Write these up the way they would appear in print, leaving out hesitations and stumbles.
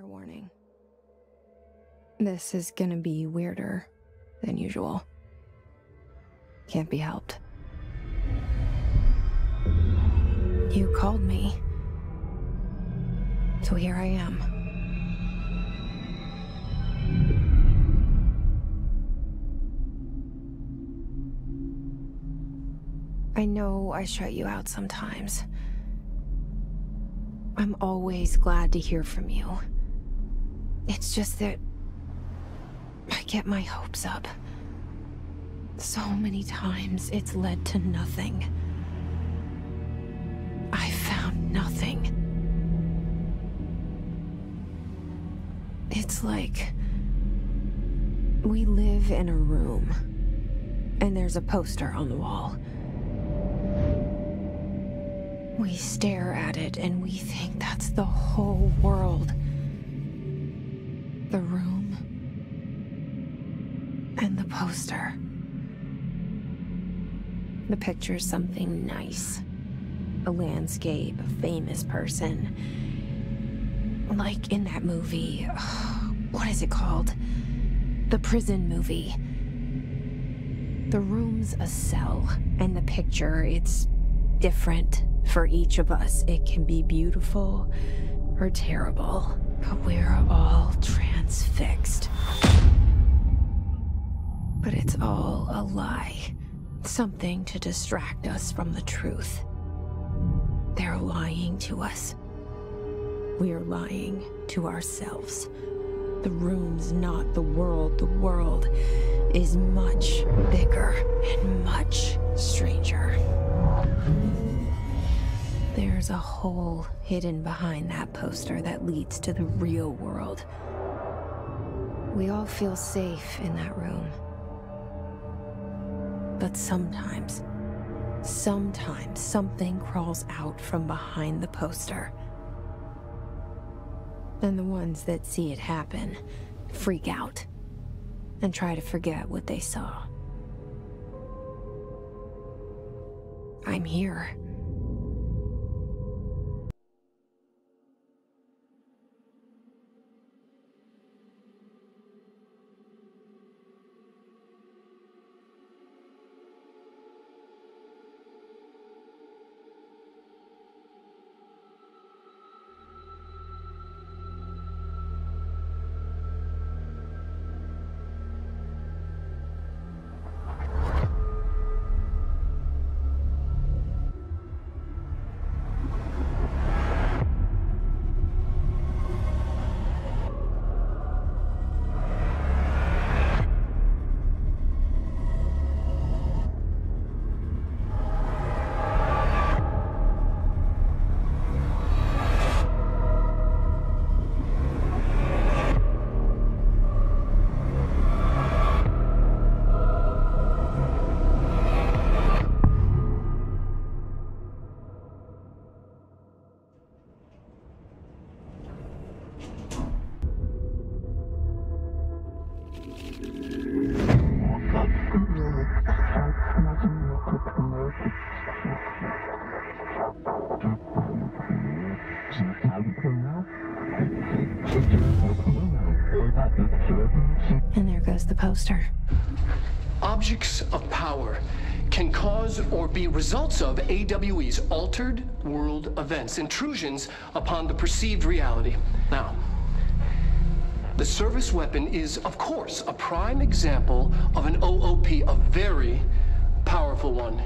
Warning. This is gonna be weirder than usual. Can't be helped. You called me. So here I am. I know I shut you out sometimes. I'm always glad to hear from you. It's just that I get my hopes up. So many times it's led to nothing. I found nothing. It's like we live in a room and there's a poster on the wall. We stare at it and we think that's the whole world. The room and the poster. The picture's something nice. A landscape, a famous person. Like in that movie, what is it called? The prison movie. The room's a cell, and the picture, it's different for each of us. It can be beautiful or terrible, but we're all transfixed. But it's all a lie. Something to distract us from the truth. They're lying to us. We're lying to ourselves. The room's not the world. The world is much bigger and much stranger. There's a hole hidden behind that poster that leads to the real world. We all feel safe in that room. But sometimes something crawls out from behind the poster. And the ones that see it happen freak out and try to forget what they saw. I'm here. And there goes the poster. Objects of power can cause or be results of AWE's altered world events, intrusions upon the perceived reality. Now, the service weapon is, of course, a prime example of an OOP, a very powerful one.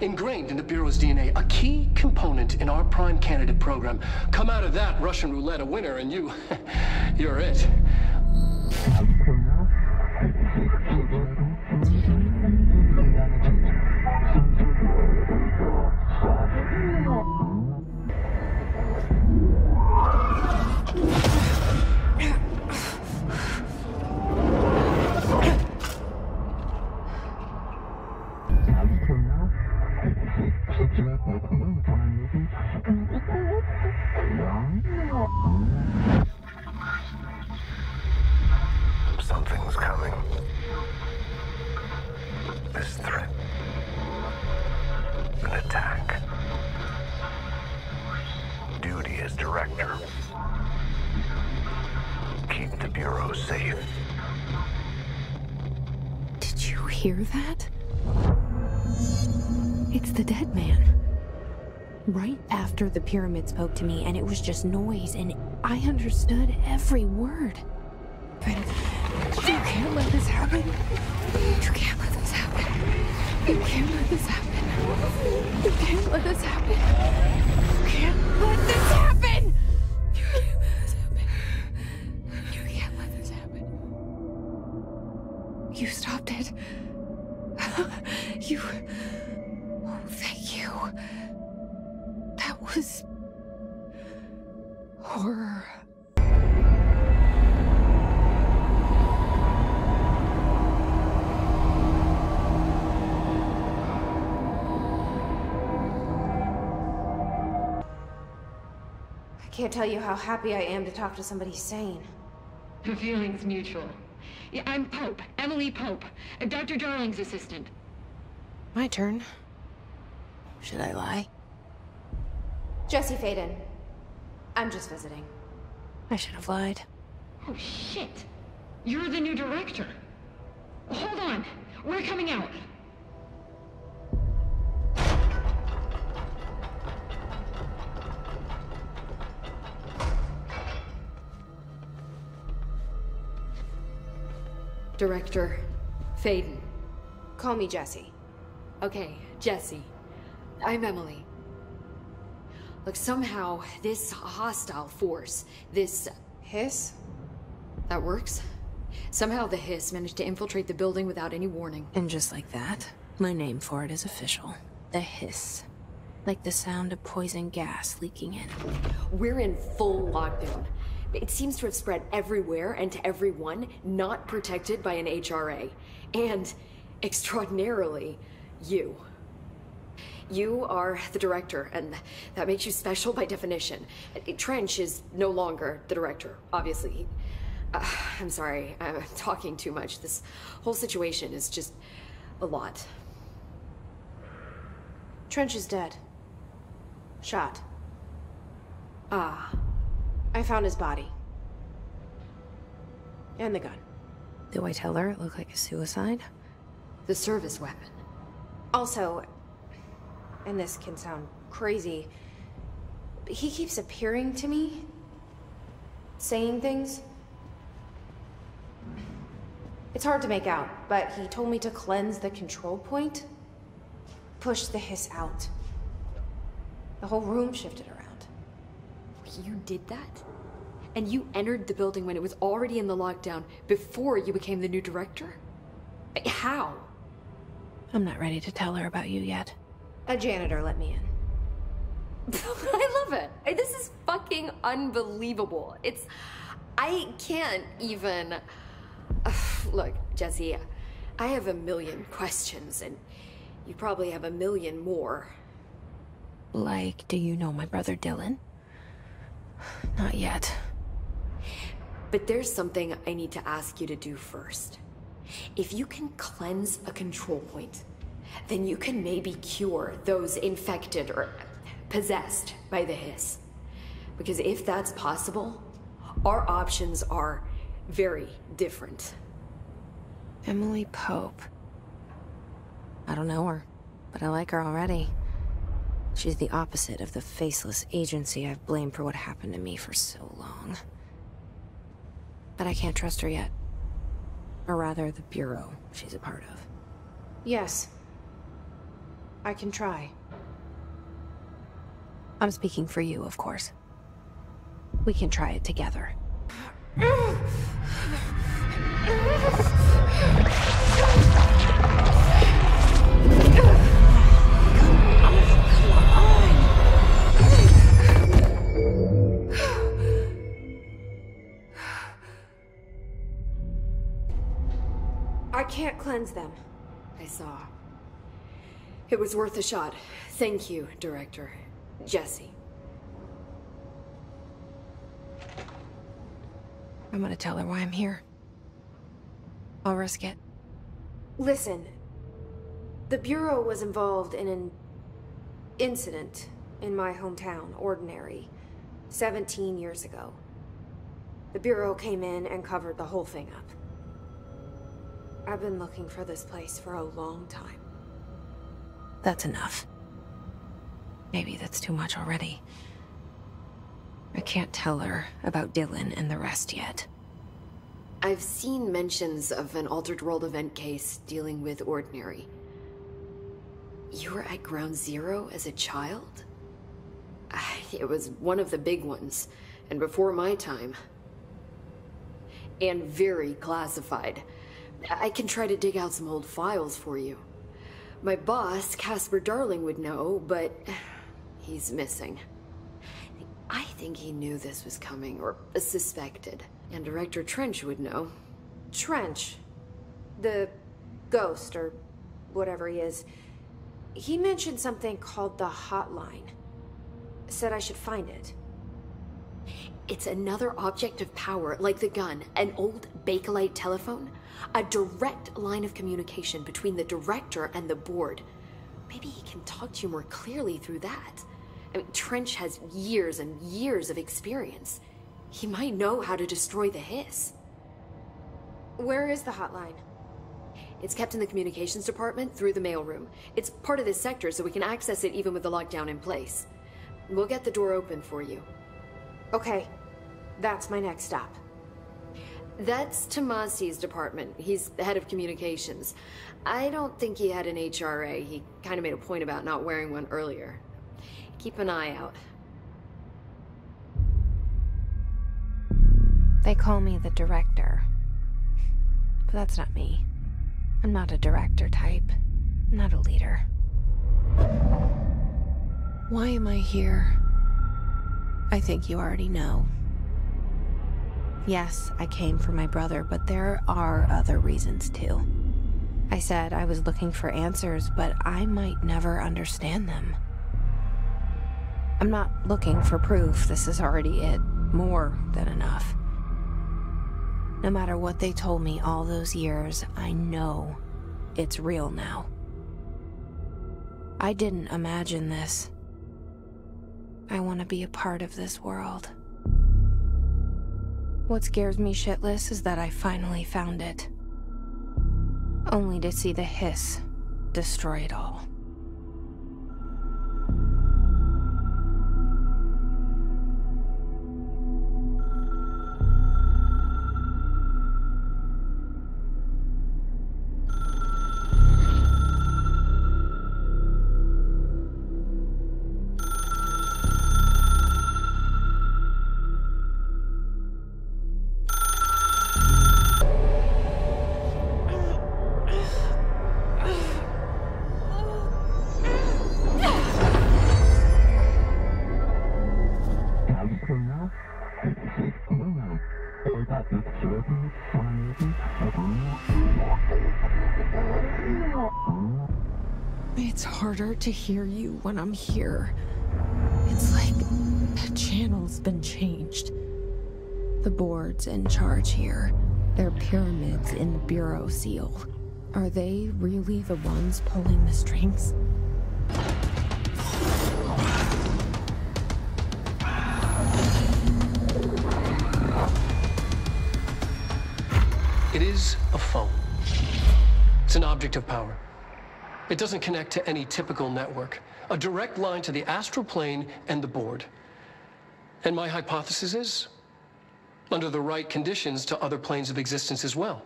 Ingrained in the Bureau's DNA, a key component in our prime candidate program. Come out of that Russian roulette a winner and you're it. Something's coming. This threat. An attack. Duty as director. keep the Bureau safe. Did you hear that? It's the dead man. Right after the pyramid spoke to me, and it was just noise, and I understood every word. But you can't let this happen. You can't let this happen. You can't let this happen. You can't let this happen. You can't let this happen. You can't let this happen. You can't let this happen. You stopped it. You... Oh, thank you. That was... horror. I can't tell you how happy I am to talk to somebody sane. The feeling's mutual. Yeah, I'm Pope, Emily Pope, Dr. Darling's assistant. My turn. Should I lie? Jesse Faden. I'm just visiting. I should have lied. Oh, shit. You're the new director. Hold on. We're coming out. Director Faden. Call me Jesse. Okay, Jesse. I'm Emily. Look, somehow this hostile force, this Hiss? that works. Somehow the hiss managed to infiltrate the building without any warning. And just like that, my name for it is official. The hiss. Like the sound of poison gas leaking in. We're in full lockdown. It seems to have spread everywhere and to everyone not protected by an HRA. And, extraordinarily, you. You are the director, and that makes you special by definition. Trench is no longer the director, obviously. I'm sorry, I'm talking too much. This whole situation is just a lot. Trench is dead. Shot. Ah. I found his body. And the gun. Do I tell her it looked like a suicide? The service weapon. Also, and this can sound crazy, but he keeps appearing to me, saying things. It's hard to make out, but he told me to cleanse the control point, push the hiss out. The whole room shifted around. You did that? And you entered the building when it was already in the lockdown before you became the new director? How? I'm not ready to tell her about you yet. A janitor let me in. I love it. This is fucking unbelievable. I can't even... Look, Jesse, I have a million questions, and you probably have a million more. Like, do you know my brother Dylan? Not yet. But there's something I need to ask you to do first. If you can cleanse a control point, then you can maybe cure those infected or possessed by the hiss. Because if that's possible, our options are very different. Emily Pope. I don't know her, but I like her already. She's the opposite of the faceless agency I've blamed for what happened to me for so long. But I can't trust her yet. Or rather, the Bureau she's a part of. Yes. I can try. I'm speaking for you, of course. We can try it together. I can't cleanse them. I saw. It was worth a shot. Thank you, Director. Jesse. I'm gonna tell her why I'm here. I'll risk it. Listen. The Bureau was involved in an incident in my hometown, Ordinary, 17 years ago. The Bureau came in and covered the whole thing up. I've been looking for this place for a long time. That's enough. Maybe that's too much already. I can't tell her about Dylan and the rest yet. I've seen mentions of an Altered World event case dealing with Ordinary. You were at Ground Zero as a child? It was one of the big ones, and before my time. And very classified. I can try to dig out some old files for you. My boss, Casper Darling, would know, but he's missing. I think he knew this was coming, or suspected. And Director Trench would know. Trench. The ghost, or whatever he is. He mentioned something called the Hotline. Said I should find it. It's another object of power, like the gun, an old Bakelite telephone. A direct line of communication between the director and the board. Maybe he can talk to you more clearly through that. I mean, Trench has years and years of experience. He might know how to destroy the hiss. Where is the hotline? It's kept in the communications department through the mailroom. It's part of this sector, so we can access it even with the lockdown in place. We'll get the door open for you. Okay, that's my next stop. That's Tomasi's department. He's the head of communications. I don't think he had an HRA. He kind of made a point about not wearing one earlier. Keep an eye out. They call me the director. But that's not me. I'm not a director type. I'm not a leader. Why am I here? I think you already know. Yes, I came for my brother, but there are other reasons too. I said I was looking for answers, but I might never understand them. I'm not looking for proof. This is already it. More than enough. No matter what they told me all those years, I know it's real now. I didn't imagine this. I want to be a part of this world. What scares me shitless is that I finally found it. Only to see the hiss destroy it all. It's harder to hear you when I'm here. It's like the channel's been changed. The board's in charge here. They're pyramids in the Bureau seal. Are they really the ones pulling the strings? It is a phone. It's an object of power. It doesn't connect to any typical network. A direct line to the astral plane and the board. And my hypothesis is, under the right conditions, to other planes of existence as well.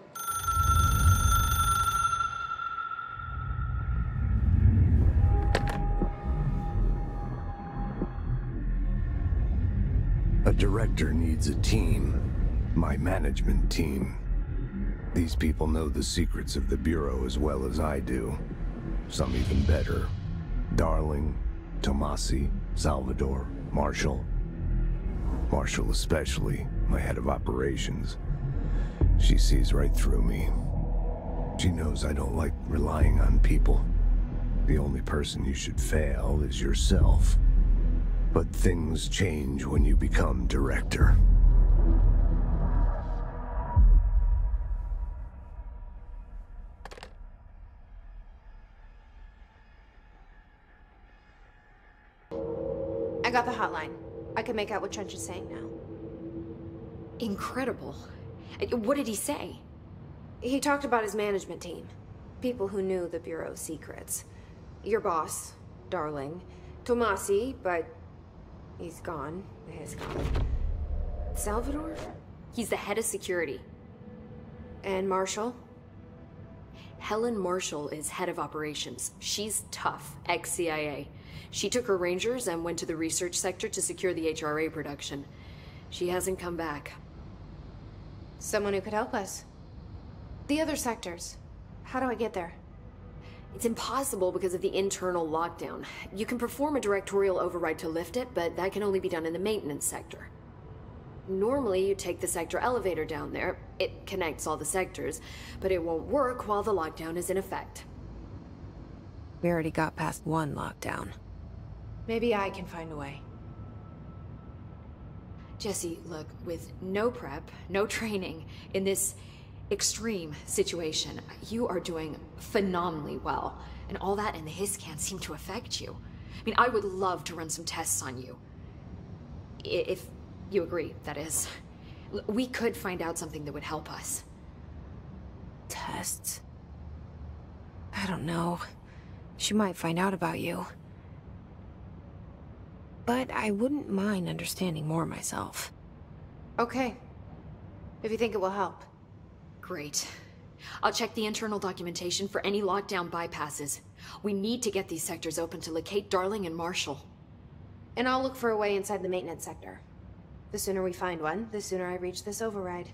A director needs a team. My management team. These people know the secrets of the Bureau as well as I do. Some even better. Darling, Tomasi, Salvador, Marshall. Marshall especially, my head of operations. She sees right through me. She knows I don't like relying on people. The only person you should fail is yourself. But things change when you become director. I got the hotline. I can make out what Trench is saying now. Incredible. What did he say? He talked about his management team. People who knew the Bureau's secrets. Your boss, Darling. Tomasi, but he's gone. He's gone. Salvador? He's the head of security. And Marshall? Helen Marshall is head of operations. She's tough, ex-CIA. She took her Rangers and went to the research sector to secure the HRA production. She hasn't come back. Someone who could help us. The other sectors. How do I get there? It's impossible because of the internal lockdown. You can perform a directorial override to lift it, but that can only be done in the maintenance sector. Normally, you take the sector elevator down there. It connects all the sectors, but it won't work while the lockdown is in effect. We already got past one lockdown. Maybe I can find a way. Jesse, look, with no prep, no training, in this extreme situation, you are doing phenomenally well. And all that and the hiss can't seem to affect you. I mean, I would love to run some tests on you. If you agree, that is. We could find out something that would help us. Tests? I don't know. She might find out about you. But I wouldn't mind understanding more myself. Okay. If you think it will help. Great. I'll check the internal documentation for any lockdown bypasses. We need to get these sectors open to locate Darling and Marshall. And I'll look for a way inside the maintenance sector. The sooner we find one, the sooner I reach this override.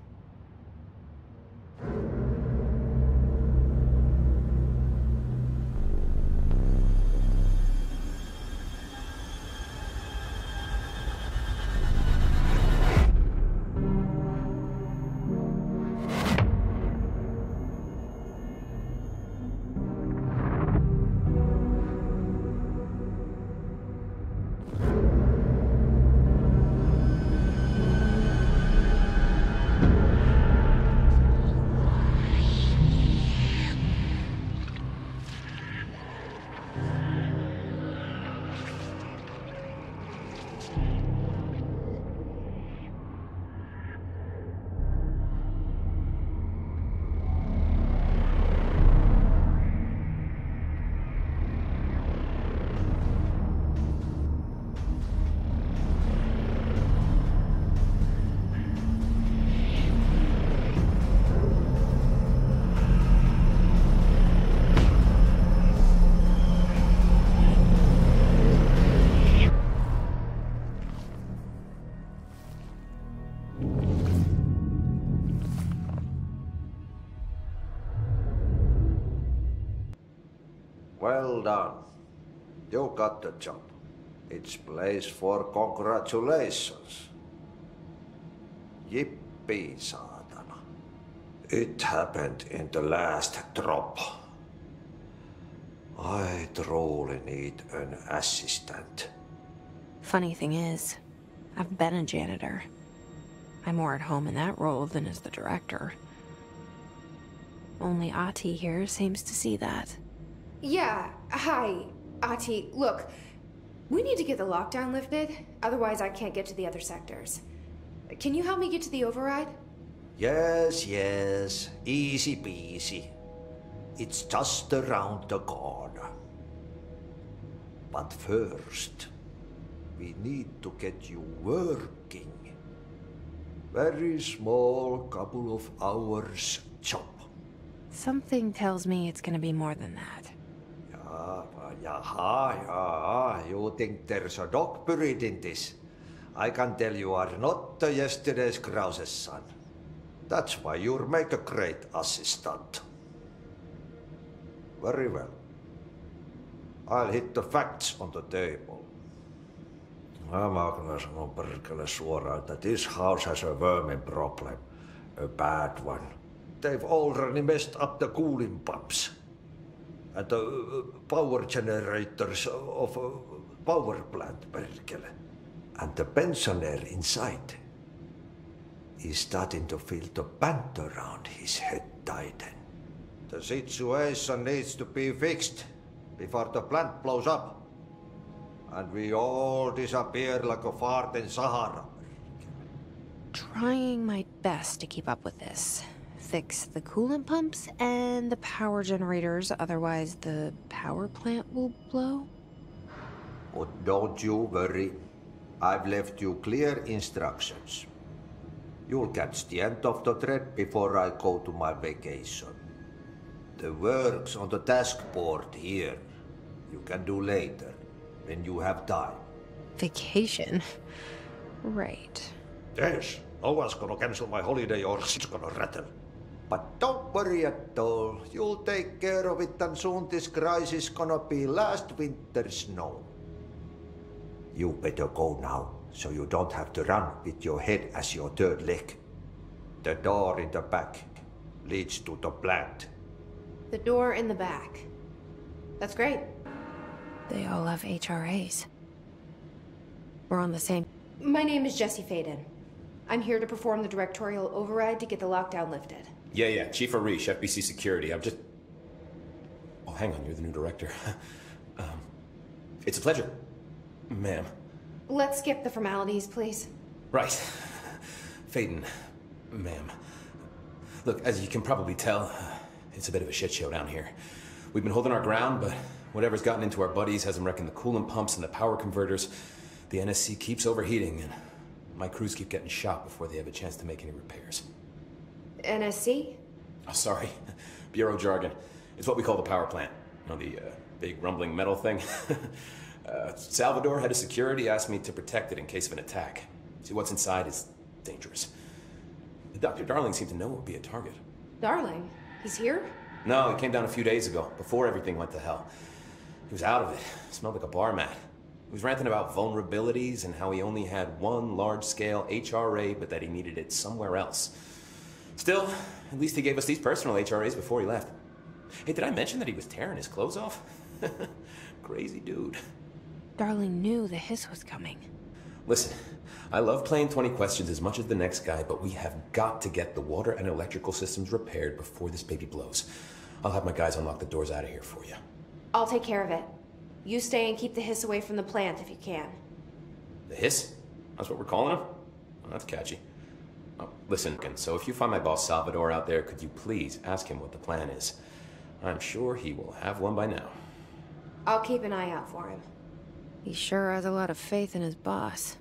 Well done. You got the job. It's place for congratulations. Yippee, saatana. It happened in the last drop. I truly need an assistant. Funny thing is, I've been a janitor. I'm more at home in that role than as the director. Only Ati here seems to see that. Yeah, hi, Ati. Look, we need to get the lockdown lifted, otherwise I can't get to the other sectors. Can you help me get to the override? Yes, yes. Easy peasy. It's just around the corner. But first, we need to get you working. Very small, couple of hours job. Something tells me it's gonna be more than that. Yeah. You think there's a dog buried in this? I can tell you are not the yesterday's Krause's son. That's why you'll make a great assistant. Very well. I'll hit the facts on the table. Mä kyllä sanon perkele suoraan, that this house has a vermin problem. A bad one. They've already messed up the cooling pumps. And the power generators of a power plant, perkele. And the pensioner inside is starting to feel the band around his head tighten. The situation needs to be fixed before the plant blows up. And we all disappear like a fart in Sahara. trying my best to keep up with this. Fix the coolant pumps and the power generators, otherwise the power plant will blow. But don't you worry. I've left you clear instructions. You'll catch the end of the thread before I go to my vacation. The work's on the task board here. You can do later, when you have time. Vacation? Right. Yes, no one's gonna cancel my holiday or it's gonna rattle. But don't worry at all. You'll take care of it and soon this crisis gonna be last winter's snow. You better go now, so you don't have to run with your head as your third leg. The door in the back leads to the plant. The door in the back. That's great. They all have HRAs. We're on the same... My name is Jesse Faden. I'm here to perform the directorial override to get the lockdown lifted. Yeah, Chief Arish, FBC Security. I'm just... Oh, hang on, you're the new director. It's a pleasure, ma'am. Let's skip the formalities, please. Right. Faden, ma'am. Look, as you can probably tell, it's a bit of a shit show down here. We've been holding our ground, but whatever's gotten into our buddies has them wrecking the coolant pumps and the power converters. The NSC keeps overheating, and my crews keep getting shot before they have a chance to make any repairs. NSC? Oh, sorry. Bureau jargon. It's what we call the power plant. You know, the big rumbling metal thing? Salvador, head of security, asked me to protect it in case of an attack. See, what's inside is dangerous. Dr. Darling seemed to know it would be a target. Darling? He's here? No, he came down a few days ago, before everything went to hell. He was out of it. Smelled like a bar mat. He was ranting about vulnerabilities and how he only had one large-scale HRA, but that he needed it somewhere else. Still, at least he gave us these personal HRAs before he left. Hey, did I mention that he was tearing his clothes off? Crazy dude. Darling knew the hiss was coming. Listen, I love playing 20 questions as much as the next guy, but we have got to get the water and electrical systems repaired before this baby blows. I'll have my guys unlock the doors out of here for you. I'll take care of it. You stay and keep the hiss away from the plant if you can. The hiss? That's what we're calling him? Oh, that's catchy. Oh, listen, so if you find my boss Salvador out there, could you please ask him what the plan is? I'm sure he will have one by now. I'll keep an eye out for him. He sure has a lot of faith in his boss.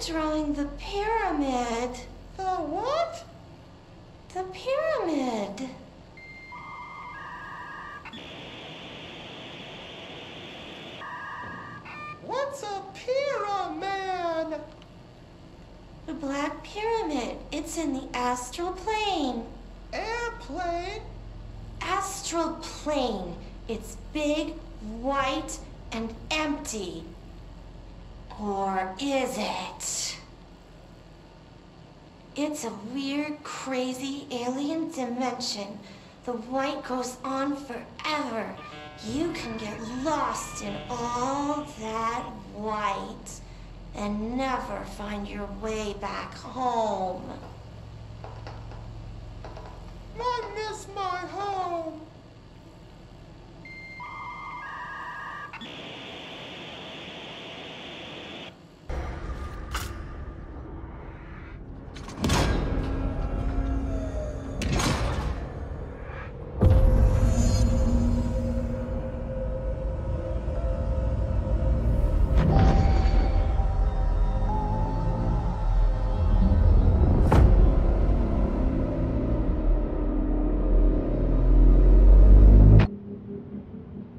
Drawing the pyramid. The what? The pyramid. What's a pyramid? The Black Pyramid. It's in the astral plane. Airplane? Astral plane. It's big, white, and empty. Or is it? It's a weird, crazy alien dimension. The white goes on forever. You can get lost in all that white and never find your way back home. I miss my home.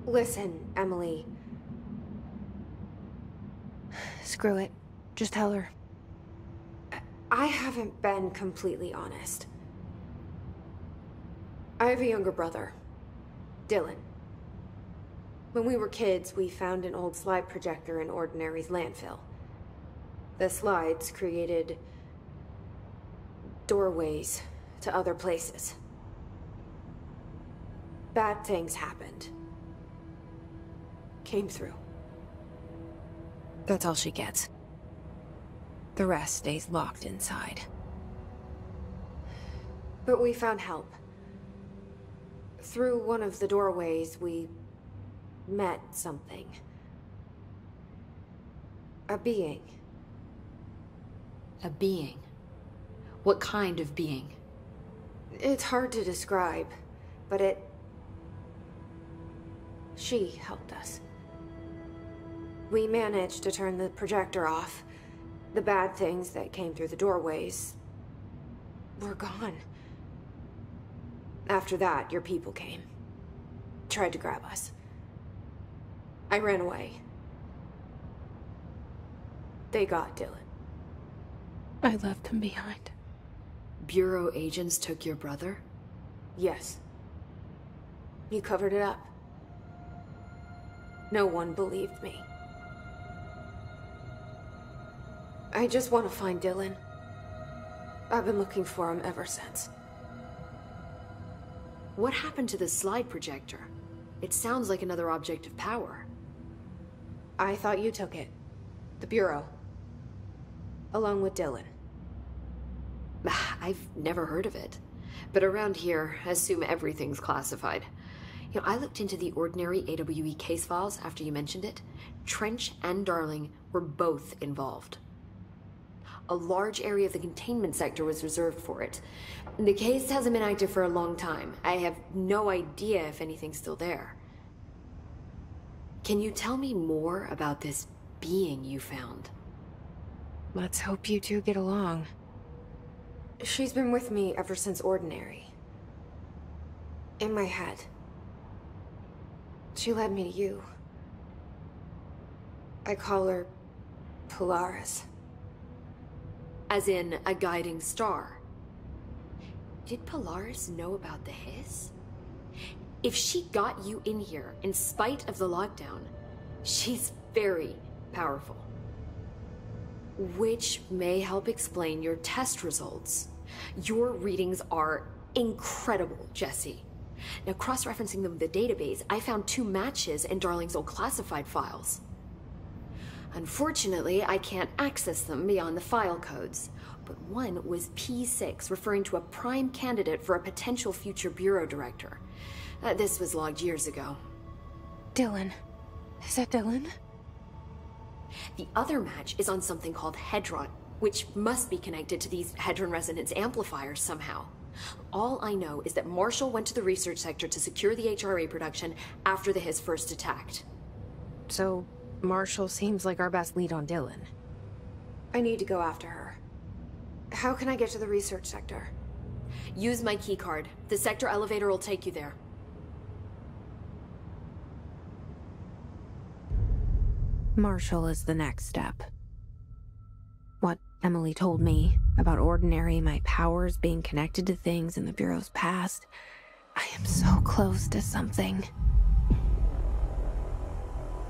Listen, Emily. Screw it. Just tell her. I haven't been completely honest. I have a younger brother, Dylan. When we were kids, we found an old slide projector in Ordinary's landfill. The slides created doorways to other places. Bad things happened. Came through. That's all she gets. The rest stays locked inside. But we found help. Through one of the doorways, we met something. A being. A being? What kind of being? It's hard to describe, but she helped us. We managed to turn the projector off. The bad things that came through the doorways were gone. After that, your people came. Tried to grab us. I ran away. They got Dylan. I left him behind. Bureau agents took your brother? Yes. You covered it up. No one believed me. I just want to find Dylan. I've been looking for him ever since. What happened to the slide projector? It sounds like another object of power. I thought you took it. The Bureau. Along with Dylan. I've never heard of it. But around here, I assume everything's classified. You know, I looked into the Ordinary AWE case files after you mentioned it. Trench and Darling were both involved. A large area of the containment sector was reserved for it. The case hasn't been active for a long time. I have no idea if anything's still there. Can you tell me more about this being you found? Let's hope you two get along. She's been with me ever since Ordinary. In my head. She led me to you. I call her Polaris. As in, a guiding star. Did Polaris know about the hiss? If she got you in here in spite of the lockdown, she's very powerful. Which may help explain your test results. Your readings are incredible, Jesse. Now, cross-referencing them with the database, I found 2 matches in Darling's old classified files. Unfortunately, I can't access them beyond the file codes, but one was P6, referring to a prime candidate for a potential future bureau director. This was logged years ago. Dylan. Is that Dylan? The other match is on something called Hedron, which must be connected to these Hedron resonance amplifiers somehow. All I know is that Marshall went to the research sector to secure the HRA production after the hiss first attacked. So, Marshall seems like our best lead on Dylan. I need to go after her. How can I get to the research sector? Use my keycard. The sector elevator will take you there. Marshall is the next step. What Emily told me about Ordinary, my powers being connected to things in the Bureau's past, I am so close to something.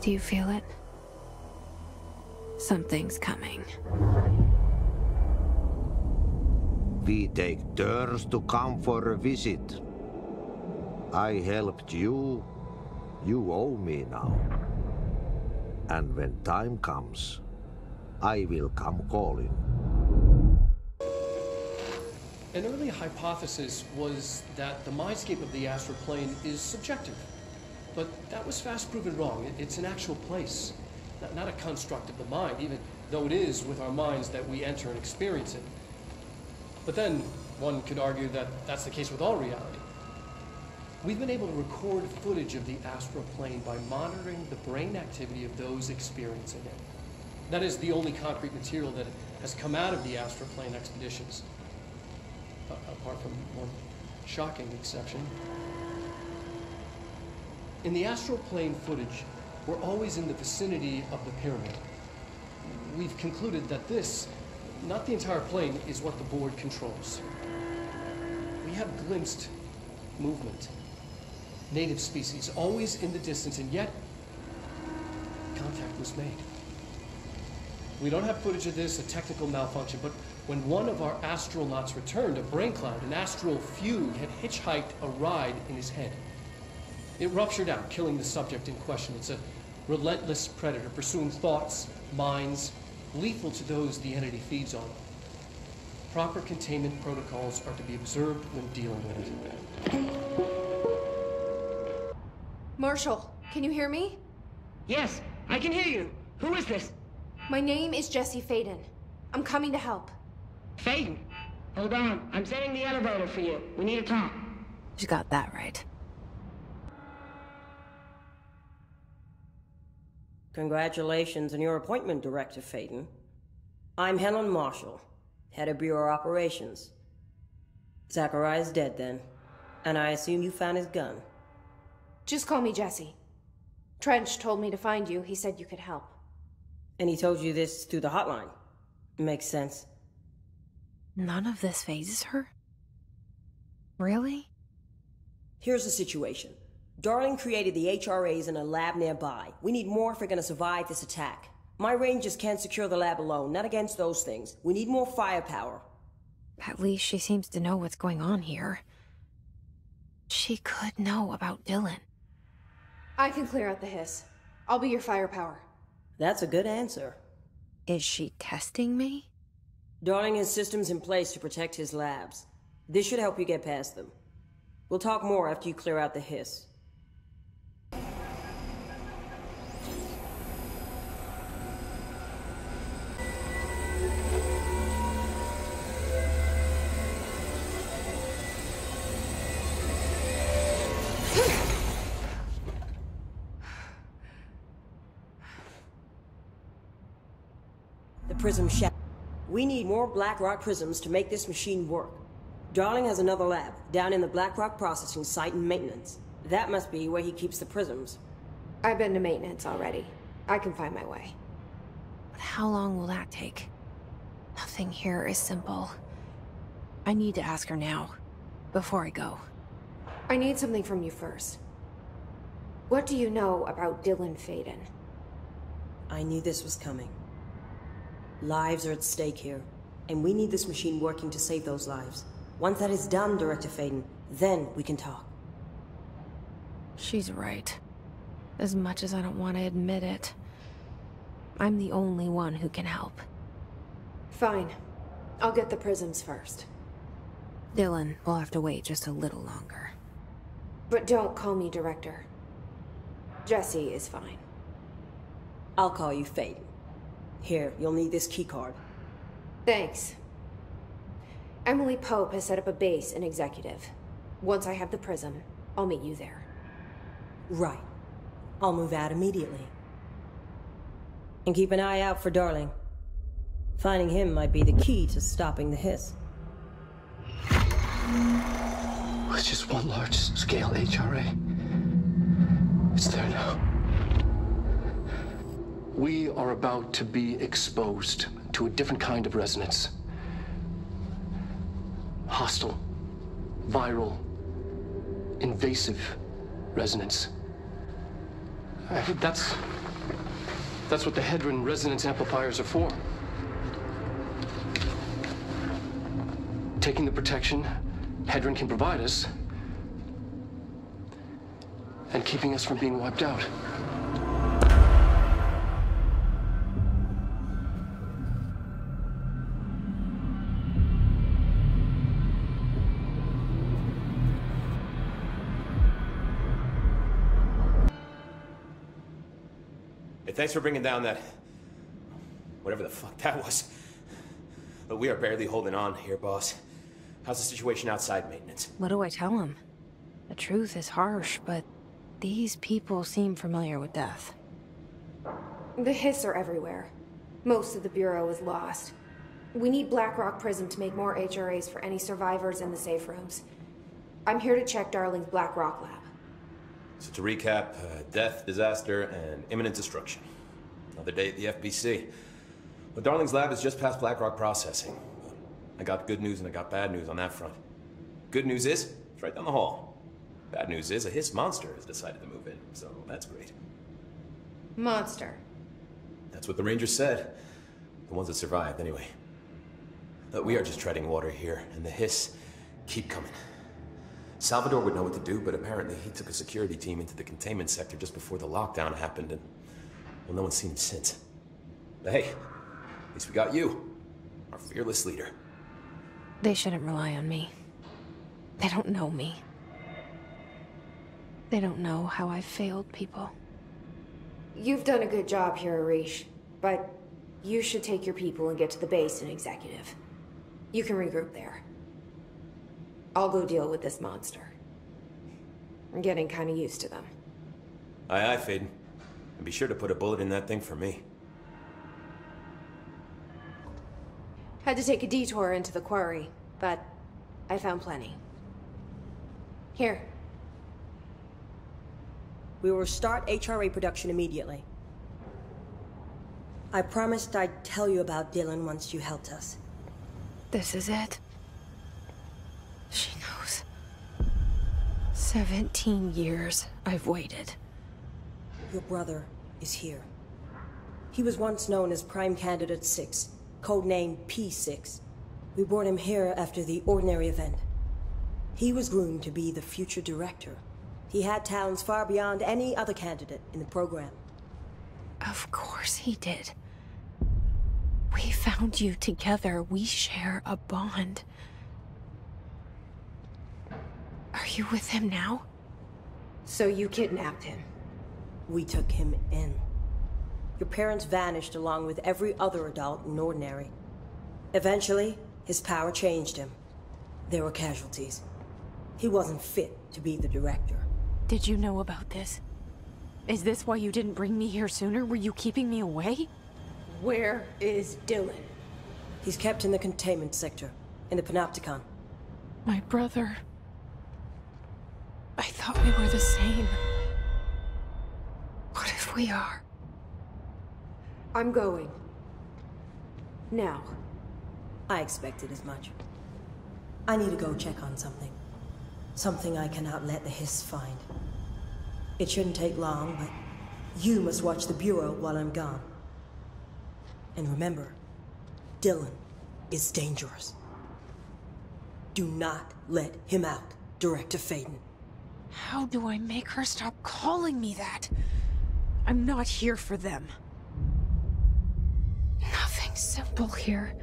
Do you feel it? Something's coming. We take turns to come for a visit. I helped you. You owe me now. And when time comes, I will come calling. An early hypothesis was that the mindscape of the astral plane is subjective. But that was fast proven wrong. It's an actual place, not a construct of the mind, even though it is with our minds that we enter and experience it. But then, one could argue that that's the case with all reality. We've been able to record footage of the astral plane by monitoring the brain activity of those experiencing it. That is the only concrete material that has come out of the astral plane expeditions. Apart from one shocking exception. In the astral plane footage, we're always in the vicinity of the pyramid. We've concluded that this, not the entire plane, is what the board controls. We have glimpsed movement. Native species, always in the distance, and yet contact was made. We don't have footage of this, a technical malfunction, but when one of our astronauts returned, a brain cloud, an astral fugue, had hitchhiked a ride in his head. It ruptured out, killing the subject in question. It's a relentless predator, pursuing thoughts, minds, lethal to those the entity feeds on. Proper containment protocols are to be observed when dealing with it. Marshall, can you hear me? Yes, I can hear you. Who is this? My name is Jesse Faden. I'm coming to help. Faden? Hold on, I'm setting the elevator for you. We need to talk. She got that right. Congratulations on your appointment, Director Faden. I'm Helen Marshall, head of Bureau Operations. Zachariah's dead then, and I assume you found his gun. Just call me Jesse. Trench told me to find you. He said you could help. And he told you this through the hotline. Makes sense. None of this phases her? Really? Here's the situation. Darling created the HRAs in a lab nearby. We need more if we're gonna survive this attack. My rangers can't secure the lab alone, not against those things. We need more firepower. At least she seems to know what's going on here. She could know about Dylan. I can clear out the hiss. I'll be your firepower. That's a good answer. Is she testing me? Darling has systems in place to protect his labs. This should help you get past them. We'll talk more after you clear out the hiss. The prism shattered. We need more Blackrock prisms to make this machine work. Darling has another lab, down in the Blackrock processing site and maintenance. That must be where he keeps the prisms. I've been to maintenance already. I can find my way. But how long will that take? Nothing here is simple. I need to ask her now, before I go. I need something from you first. What do you know about Dylan Faden? I knew this was coming. Lives are at stake here, and we need this machine working to save those lives. Once that is done, Director Faden, then we can talk. She's right. As much as I don't want to admit it. I'm the only one who can help. Fine. I'll get the prisms first. Dylan will have to wait just a little longer. But don't call me Director. Jesse is fine. I'll call you Faden. Here, you'll need this keycard. Thanks. Emily Pope has set up a base in Executive. Once I have the prism, I'll meet you there. Right. I'll move out immediately. And keep an eye out for Darling. Finding him might be the key to stopping the hiss. It's just one large-scale HRA. It's there now. We are about to be exposed to a different kind of resonance. Hostile, viral, invasive resonance. I think that's what the Hedron resonance amplifiers are for. Taking the protection Hedron can provide us and keeping us from being wiped out. Hey, thanks for bringing down that... whatever the fuck that was. But we are barely holding on here, boss. How's the situation outside maintenance? What do I tell him? The truth is harsh, but these people seem familiar with death. The hiss are everywhere. Most of the Bureau is lost. We need Blackrock Prism to make more HRAs for any survivors in the safe rooms. I'm here to check Darling's Blackrock lab. So to recap, death, disaster, and imminent destruction. Another day at the FBC. But Darling's lab is just past Blackrock processing. I got good news and I got bad news on that front. Good news is, it's right down the hall. Bad news is a Hiss monster has decided to move in, so that's great. Monster. That's what the Rangers said. The ones that survived, anyway. But we are just treading water here, and the Hiss keep coming. Salvador would know what to do, but apparently he took a security team into the containment sector just before the lockdown happened, and well, no one's seen him since. But hey, at least we got you, our fearless leader. They shouldn't rely on me. They don't know me. They don't know how I've failed people. You've done a good job here, Arish, but you should take your people and get to the base and executive. You can regroup there. I'll go deal with this monster. I'm getting kind of used to them. Aye, aye, Faden. And be sure to put a bullet in that thing for me. Had to take a detour into the quarry, but I found plenty. Here. We will start HRA production immediately. I promised I'd tell you about Dylan once you helped us. This is it. She knows. 17 years I've waited. Your brother is here. He was once known as Prime Candidate 6, codenamed P6. We brought him here after the ordinary event. He was groomed to be the future director. He had talents far beyond any other candidate in the program. Of course he did. We found you together. We share a bond. Are you with him now? So you kidnapped him? We took him in. Your parents vanished along with every other adult in Ordinary. Eventually, his power changed him. There were casualties. He wasn't fit to be the director. Did you know about this? Is this why you didn't bring me here sooner? Were you keeping me away? Where is Dylan? He's kept in the containment sector, in the Panopticon. My brother. I thought we were the same. What if we are? I'm going. Now. I expected as much. I need to go check on something. Something I cannot let the Hiss find. It shouldn't take long, but you must watch the Bureau while I'm gone. And remember, Dylan is dangerous. Do not let him out, Director Faden. How do I make her stop calling me that? I'm not here for them. Nothing simple here.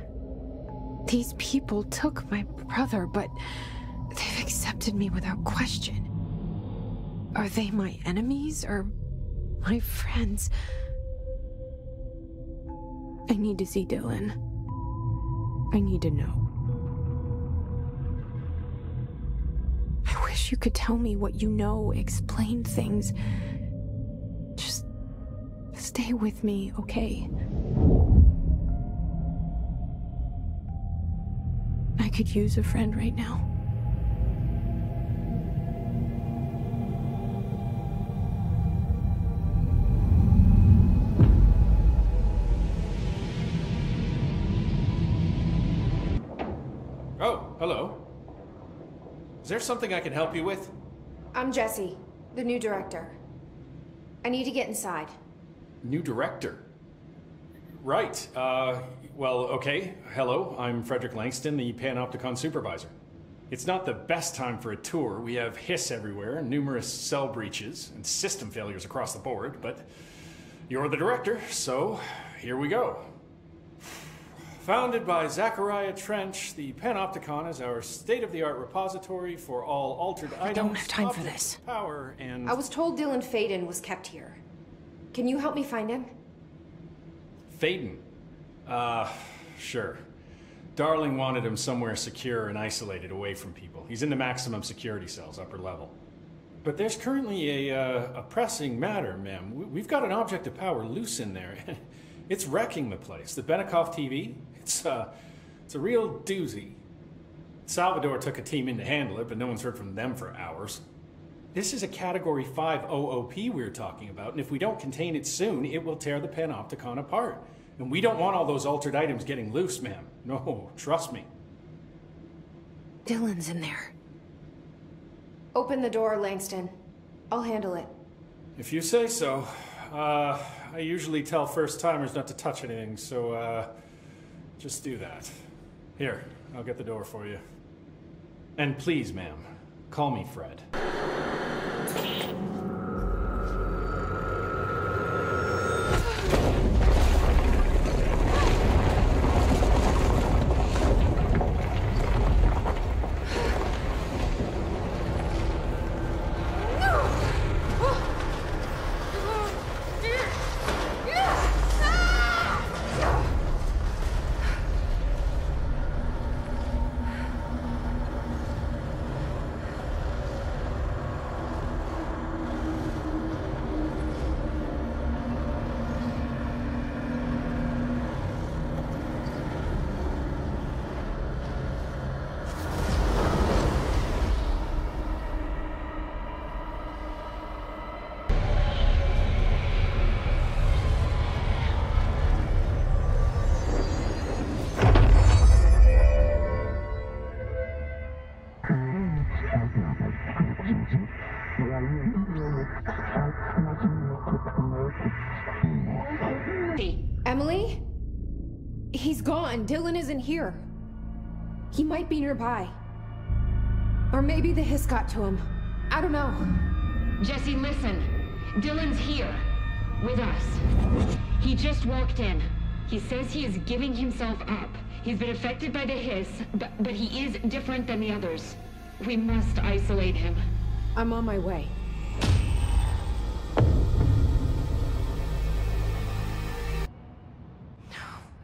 These people took my brother, but they've accepted me without question. Are they my enemies or my friends? I need to see Dylan. I need to know. I wish you could tell me what you know, explain things. Just stay with me, okay? I could use a friend right now. Oh, hello. Is there something I can help you with? I'm Jesse, the new director. I need to get inside. New director? Right, well, okay. Hello, I'm Frederick Langston, the Panopticon supervisor. It's not the best time for a tour. We have Hiss everywhere, numerous cell breaches, and system failures across the board, but you're the director, so here we go. Founded by Zachariah Trench, the Panopticon is our state-of-the-art repository for all altered items. I don't have time for this. Power and... I was told Dylan Faden was kept here. Can you help me find him? Faden? Sure. Darling wanted him somewhere secure and isolated away from people. He's in the maximum security cells, upper level. But there's currently a pressing matter, ma'am. We've got an object of power loose in there. It's wrecking the place. The Benikoff TV, it's a real doozy. Salvador took a team in to handle it, but no one's heard from them for hours. This is a Category 5 OOP we're talking about, and if we don't contain it soon, it will tear the Panopticon apart. And we don't want all those altered items getting loose, ma'am. No, trust me. Dylan's in there. Open the door, Langston. I'll handle it. If you say so. I usually tell first-timers not to touch anything, so, just do that. Here, I'll get the door for you. And please, ma'am, call me Fred. Emily? He's gone. Dylan isn't here. He might be nearby. Or maybe the hiss got to him. I don't know. Jesse, listen. Dylan's here. With us. He just walked in. He says he is giving himself up. He's been affected by the hiss, but he is different than the others. We must isolate him. I'm on my way.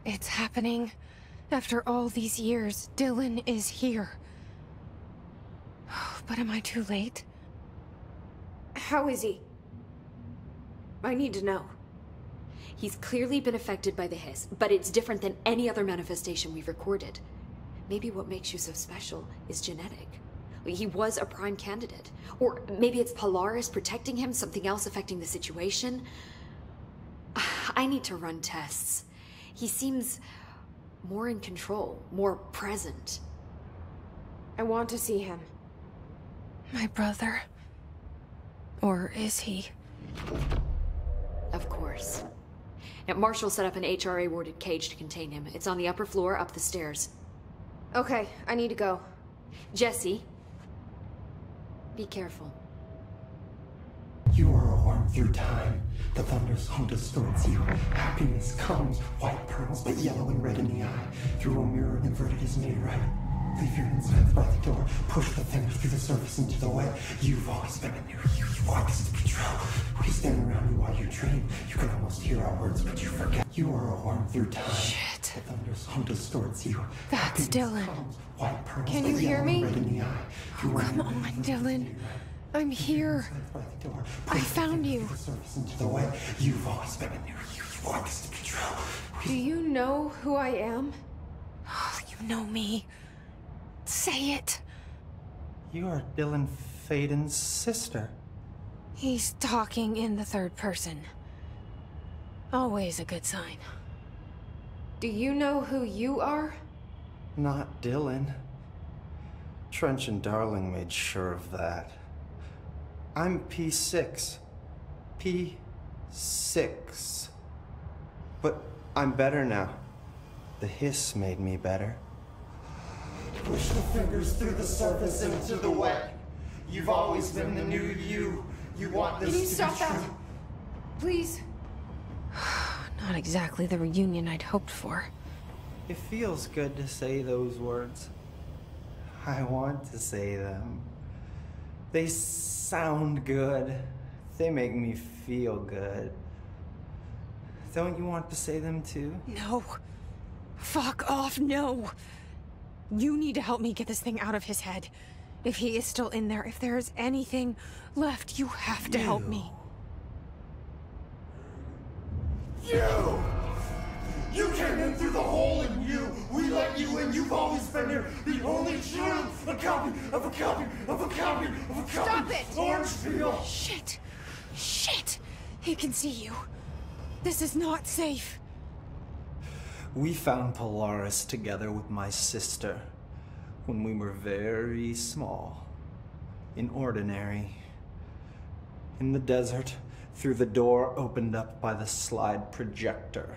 It's happening. After all these years, Dylan is here. But am I too late? How is he? I need to know. He's clearly been affected by the hiss, but it's different than any other manifestation we've recorded. Maybe what makes you so special is genetic. He was a prime candidate. Or maybe it's Polaris protecting him, something else affecting the situation. I need to run tests. He seems more in control, more present. I want to see him. My brother. Or is he? Of course. Now, Marshall set up an HRA-warded cage to contain him. It's on the upper floor, up the stairs. Okay, I need to go. Jesse, be careful. You are a worm through time. The thunderstorm distorts you. Happiness comes, white pearls, but yellow and red in the eye. Through a mirror inverted is made right. Leave your insides by the door. Push the fingers through the surface into the wet. You've always been a new you. You want this to be true. We stand around you while you dream. You can almost hear our words, but you forget. You are a worm through time. Shit. The thunderstorm distorts you. That's Dylan. Comes, white pearls, Can but you hear yellow me? and red in the eye. Oh, come on, Dylan. I'm here. I found you. Into the way. You've always been a new you. You want this to be true. Do you know who I am? Oh, you know me. Say it. You are Dylan Faden's sister. He's talking in the third person. Always a good sign. Do you know who you are? Not Dylan. Trench and Darling made sure of that. I'm P6. P6. But I'm better now. The hiss made me better. Push the fingers through the surface into the wet. You've always been the new you. You want this Can you to stop be that? true. Please? Not exactly the reunion I'd hoped for. It feels good to say those words. I want to say them. They sound good. They make me feel good. Don't you want to say them too? No. Fuck off, no. You need to help me get this thing out of his head. If he is still in there, if there is anything left, you have to help me. You! You came in through the hole in you! We let you in, you've always been here! The only true! A copy of a copy of a copy of a copy! Stop it! Orange peel! Shit! Shit! He can see you. This is not safe. We found Polaris together with my sister when we were very small. in Ordinary. In the desert, through the door opened up by the slide projector.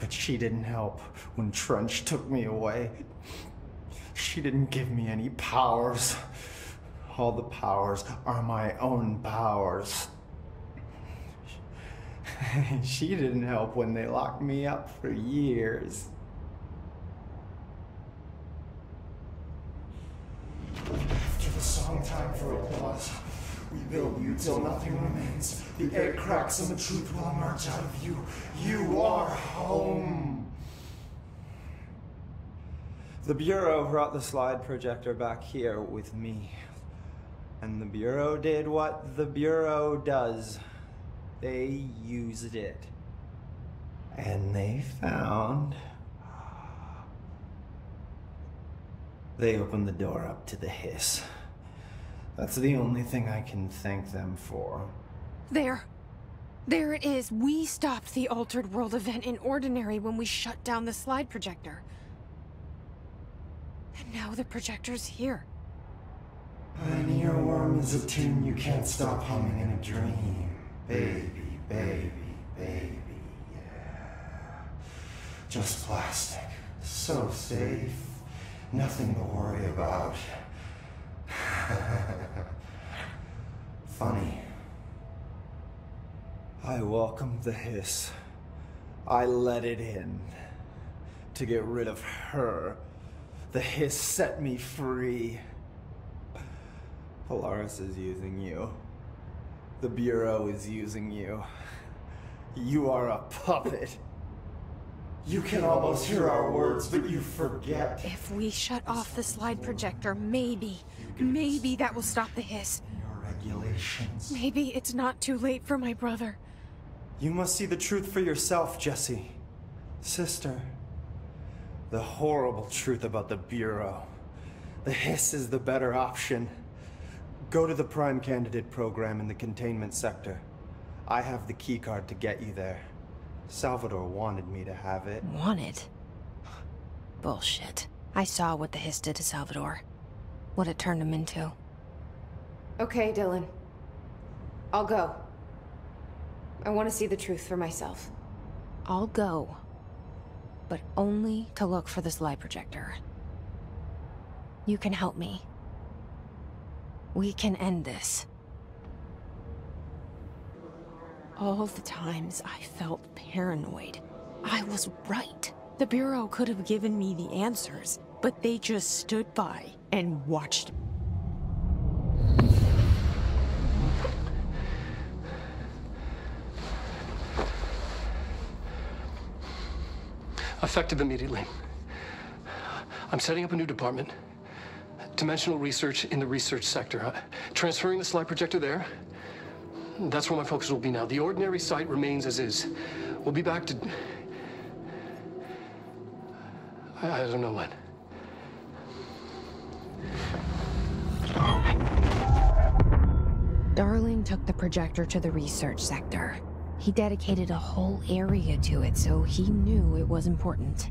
But she didn't help when Trench took me away. She didn't give me any powers. All the powers are my own powers. She didn't help when they locked me up for years. After the song time for applause, we build you till nothing remains. The air cracks and the truth will emerge out of you. You are home. The Bureau brought the slide projector back here with me. And the Bureau did what the Bureau does. They used it. And they found... They opened the door up to the hiss. That's the only thing I can thank them for. There. There it is. We stopped the Altered World event in Ordinary when we shut down the slide projector. And now the projector's here. An earworm is a tune you can't stop humming in a dream. Baby, baby, baby, yeah. Just plastic. So safe. Nothing to worry about. Funny. I welcomed the hiss. I let it in. To get rid of her. The hiss set me free. Polaris is using you. The Bureau is using you. You are a puppet. You can almost hear our words, but you forget. If we shut off the slide projector, maybe that will stop the hiss. Your regulations. Maybe it's not too late for my brother. You must see the truth for yourself, Jesse. Sister. The horrible truth about the Bureau. The hiss is the better option. Go to the Prime Candidate program in the containment sector. I have the keycard to get you there. Salvador wanted me to have it. Wanted? Bullshit. I saw what the hiss did to Salvador. What it turned him into. Okay, Dylan. I'll go. I want to see the truth for myself. I'll go. But only to look for the slide projector. You can help me. We can end this. All the times I felt paranoid, I was right. The Bureau could have given me the answers, but they just stood by and watched. Effective immediately. I'm setting up a new department. Dimensional research in the research sector. Transferring the slide projector there. That's where my focus will be now. The Ordinary site remains as is. We'll be back to... I don't know when. Darling took the projector to the research sector. He dedicated a whole area to it, so he knew it was important.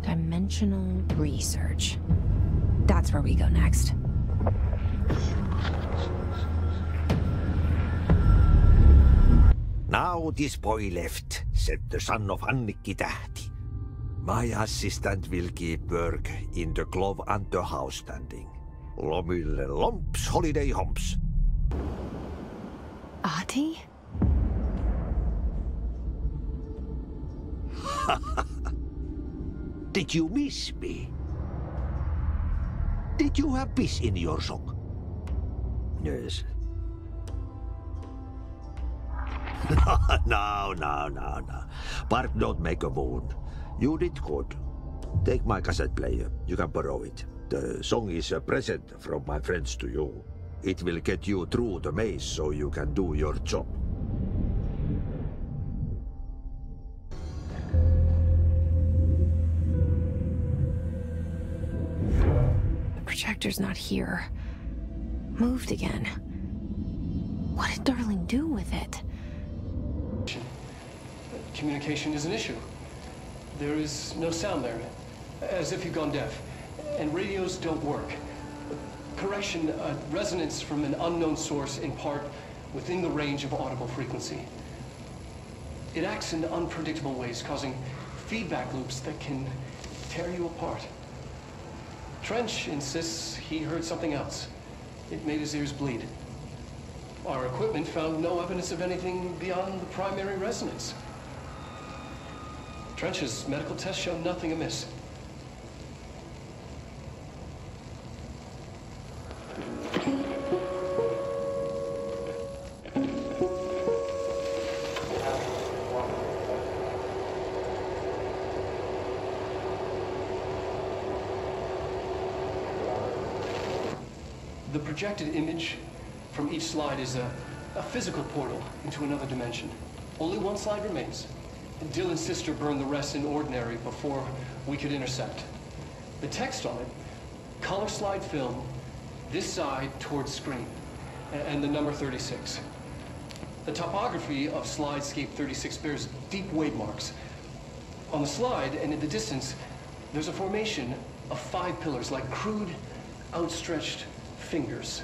Dimensional research. That's where we go next. Now this boy left, said the son of Annikki Tähti. My assistant will keep work in the glove and the house standing. Lomille lomps, holiday humps. Ahti? Did you miss me? Did you have piss in your song? Yes. No. Bark don't make a wound. You did good. Take my cassette player. You can borrow it. The song is a present from my friends to you. It will get you through the maze so you can do your job. The projector's not here. Moved again. What did Darling do with it? Communication is an issue. There is no sound there, as if you've gone deaf. and radios don't work. Correction, resonance from an unknown source in part within the range of audible frequency. It acts in unpredictable ways, causing feedback loops that can tear you apart. Trench insists he heard something else. It made his ears bleed. Our equipment found no evidence of anything beyond the primary resonance. Trench's medical tests show nothing amiss. The projected image from each slide is a physical portal into another dimension. Only one slide remains. Dylan's sister burned the rest in ordinary before we could intercept. The text on it, color slide film, this side towards screen, and the number 36. The topography of slidescape 36 bears deep wave marks. On the slide and in the distance, there's a formation of 5 pillars like crude, outstretched fingers.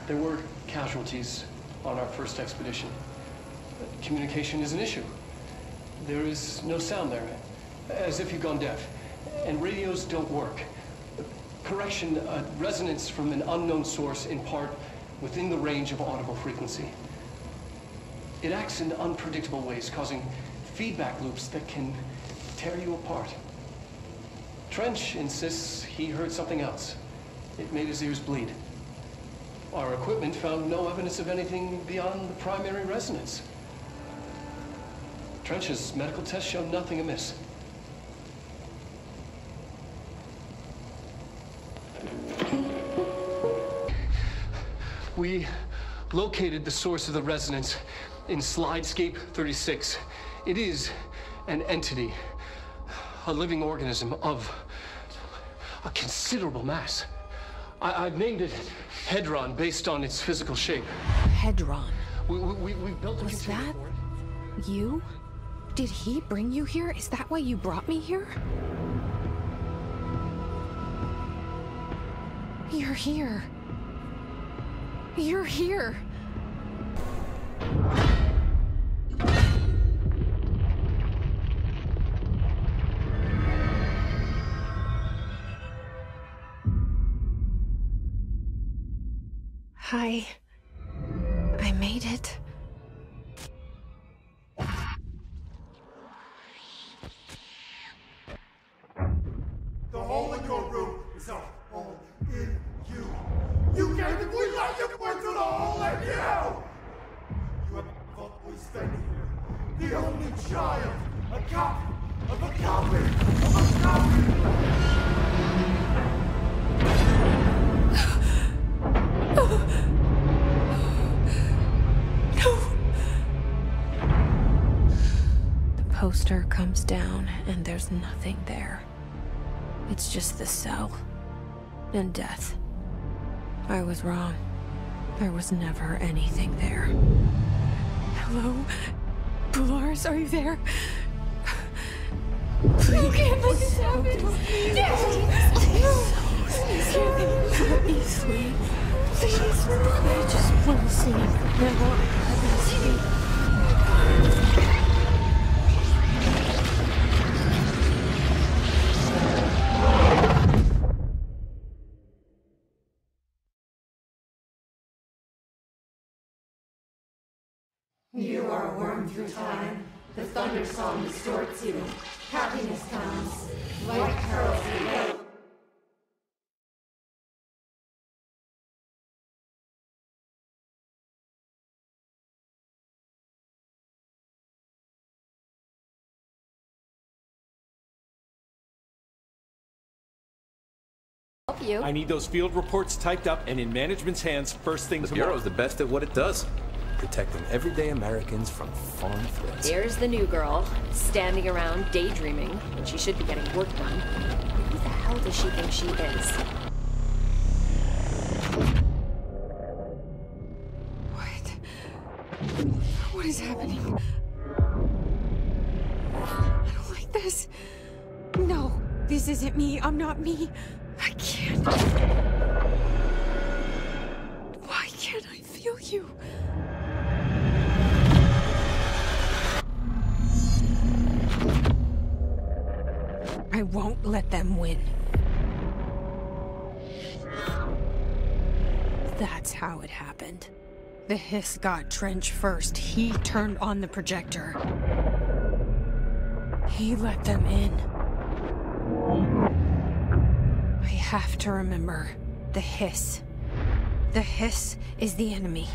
There were casualties on our first expedition. Communication is an issue. There is no sound there, as if you've gone deaf. And radios don't work. Correction, resonance from an unknown source in part within the range of audible frequency. It acts in unpredictable ways, causing feedback loops that can tear you apart. Trench insists he heard something else. It made his ears bleed. Our equipment found no evidence of anything beyond the primary resonance. Trench's medical tests show nothing amiss. We located the source of the resonance in slidescape 36. It is an entity, a living organism of a considerable mass. I've named it Hedron based on its physical shape. Hedron. We built a Was container that for it. you? Did he bring you here? Is that why you brought me here? You're here. You're here. Hi. I made it. The hole in your room is a hole in you. You gave it, we let you point through the hole in you! You have always been here. The only child. A copy of a copy of a copy! The poster comes down and there's nothing there. It's just the cell and death. I was wrong. There was never anything there. Hello? Polaris, are you there? Please. You can't let this happen. Let me sleep. Please. I just want to sleep. Now, let me sleep. You are a worm through time. The thunder song distorts you. Happiness comes. White pearls below. Help you. I need those field reports typed up and in management's hands first thing tomorrow. The Bureau's the best at what it does. Protecting everyday Americans from foreign threats. Here's the new girl, standing around daydreaming when she should be getting work done. Who the hell does she think she is? What is happening? I don't like this. No. This isn't me. I'm not me. I can't. Why can't I feel you? I won't let them win. That's how it happened. The Hiss got Trench first. He turned on the projector. He let them in. I have to remember the Hiss. The Hiss is the enemy.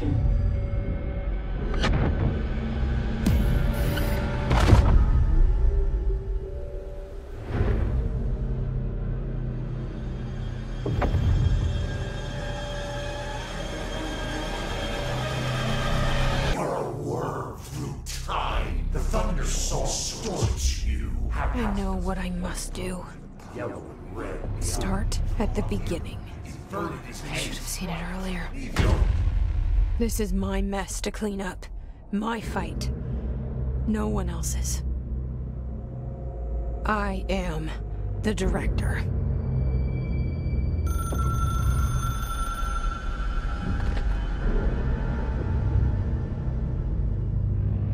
I know what I must do. Start at the beginning. I should have seen it earlier. This is my mess to clean up. My fight. No one else's. I am the director.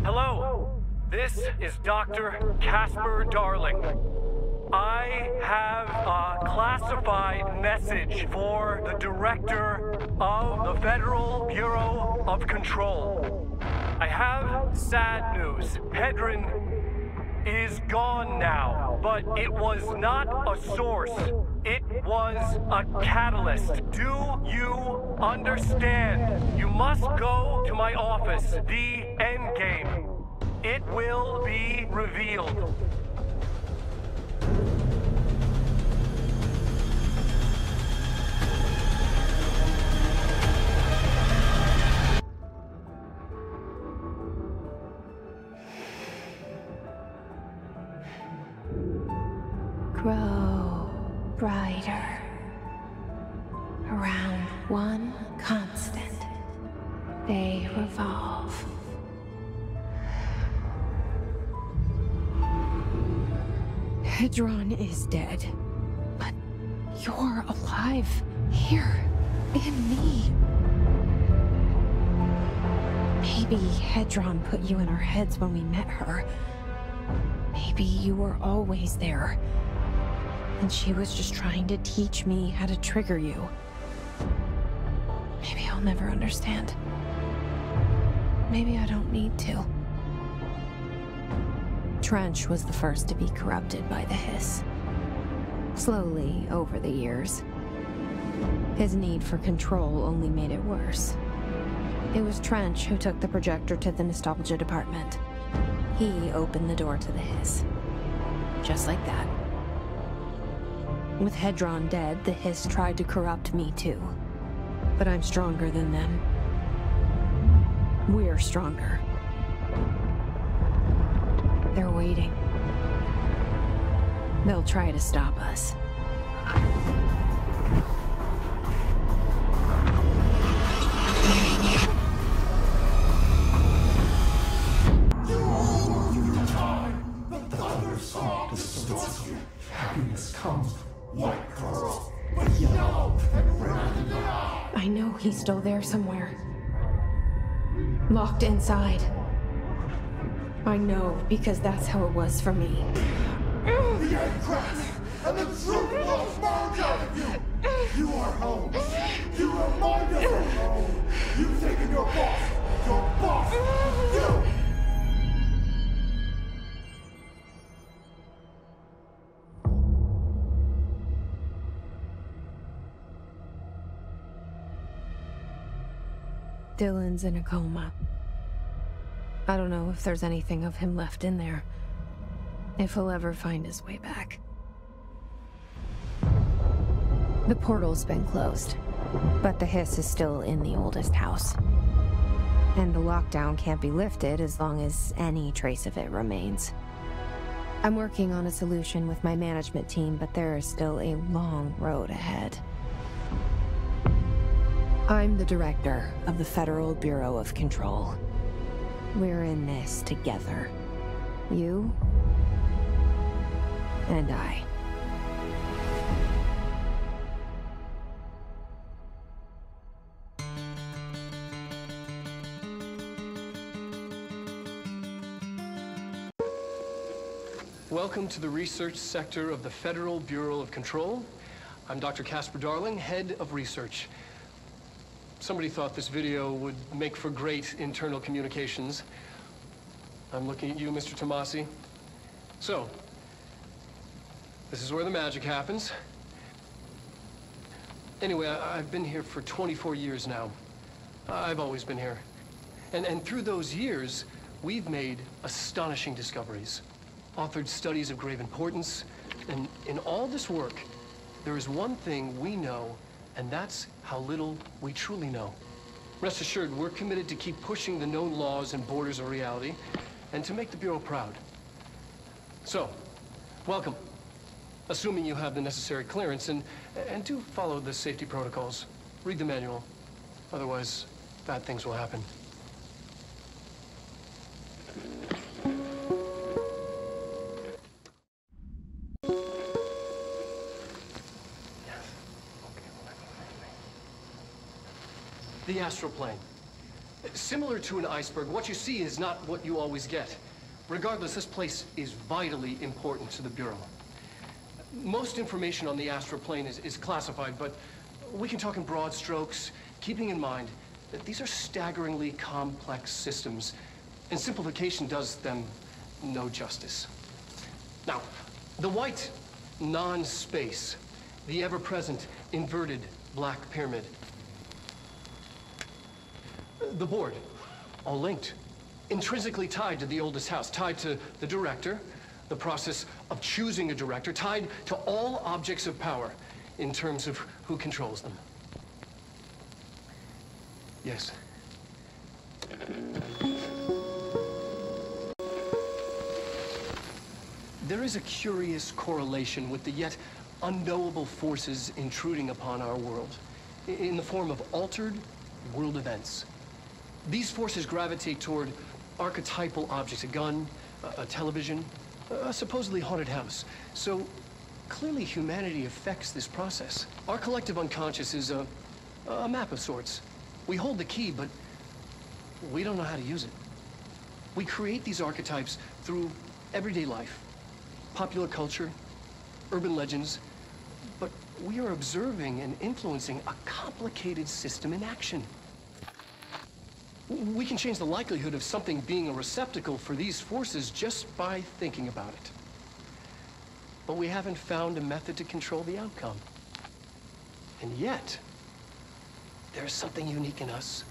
Hello, this is Dr. Casper Darling. I have a classified message for the director of the Federal Bureau of Control. I have sad news. Hedron is gone now, but it was not a source. It was a catalyst. Do you understand? You must go to my office, the Endgame. It will be revealed. Grow brighter around one constant. They revolve. Hedron is dead, but you're alive here in me. Maybe Hedron put you in our heads when we met her. Maybe you were always there. And she was just trying to teach me how to trigger you. Maybe I'll never understand. Maybe I don't need to. Trench was the first to be corrupted by the Hiss. Slowly, over the years. His need for control only made it worse. It was Trench who took the projector to the nostalgia department. He opened the door to the Hiss. Just like that. With Hedron dead, the Hiss tried to corrupt me too. But I'm stronger than them. We're stronger. They're waiting. They'll try to stop us. Happiness comes, white girl, but yellow and red in the eye. I know he's still there somewhere. Locked inside. I know, because that's how it was for me. The end cracks, and the truth will emerge out of you. You are home. You remind us of home. You've taken your boss, you. Dylan's in a coma. I don't know if there's anything of him left in there. If he'll ever find his way back. The portal's been closed, but the Hiss is still in the oldest house. And the lockdown can't be lifted as long as any trace of it remains. I'm working on a solution with my management team, but there is still a long road ahead. I'm the director of the Federal Bureau of Control. We're in this together. You and I. Welcome to the research sector of the Federal Bureau of Control. I'm Dr. Casper Darling, head of research. Somebody thought this video would make for great internal communications. I'm looking at you, Mr. Tomasi. So, this is where the magic happens. Anyway, I've been here for 24 years now. I've always been here. And through those years, we've made astonishing discoveries, authored studies of grave importance, and in all this work, there is one thing we know, and that's how little we truly know. Rest assured, we're committed to keep pushing the known laws and borders of reality, and to make the Bureau proud. So, welcome. Assuming you have the necessary clearance, and do follow the safety protocols. Read the manual. Otherwise, bad things will happen. The astral plane. Similar to an iceberg, what you see is not what you always get. Regardless, this place is vitally important to the Bureau. Most information on the astral plane is classified, but we can talk in broad strokes, keeping in mind that these are staggeringly complex systems, and simplification does them no justice. Now, the white non-space, the ever-present inverted black pyramid, the board, all linked, intrinsically tied to the oldest house, tied to the director, the process of choosing a director, tied to all objects of power in terms of who controls them. Yes. There is a curious correlation with the yet unknowable forces intruding upon our world in the form of altered world events. These forces gravitate toward archetypal objects, a gun, a television, a supposedly haunted house. So clearly humanity affects this process. Our collective unconscious is a map of sorts. We hold the key, but we don't know how to use it. We create these archetypes through everyday life, popular culture, urban legends, but we are observing and influencing a complicated system in action. We can change the likelihood of something being a receptacle for these forces just by thinking about it. But we haven't found a method to control the outcome. And yet, there's something unique in us,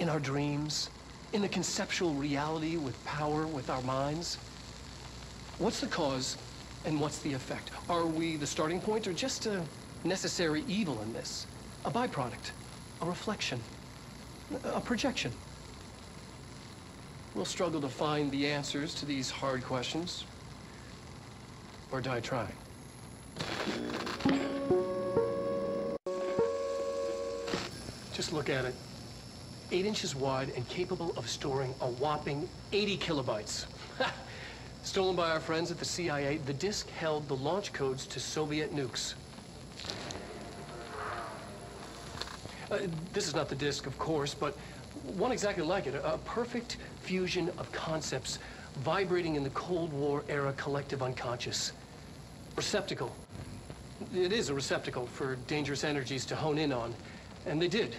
in our dreams, in the conceptual reality with power with our minds. What's the cause and what's the effect? Are we the starting point or just a necessary evil in this? A byproduct, a reflection, a projection? We'll struggle to find the answers to these hard questions, or die trying. Just look at it. 8 inches wide and capable of storing a whopping 80 kilobytes. Stolen by our friends at the CIA, the disk held the launch codes to Soviet nukes. This is not the disk, of course, but one exactly like it. A perfect fusion of concepts vibrating in the Cold War era collective unconscious. Receptacle. It is a receptacle for dangerous energies to hone in on, and they did.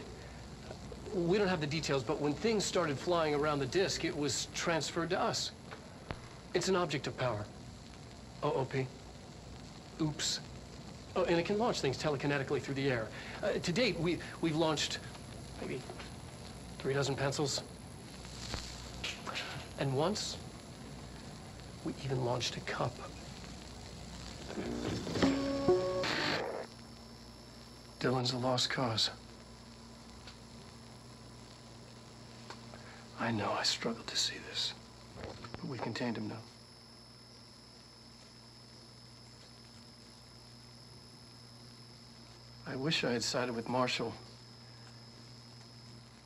We don't have the details, but when things started flying around the disk, it was transferred to us. It's an object of power. OOP. Oops. Oh, and it can launch things telekinetically through the air. To date, we've launched maybe 3 dozen pencils. And once, we even launched a cup. Dylan's a lost cause. I know I struggled to see this, but we contained him now. I wish I had sided with Marshall.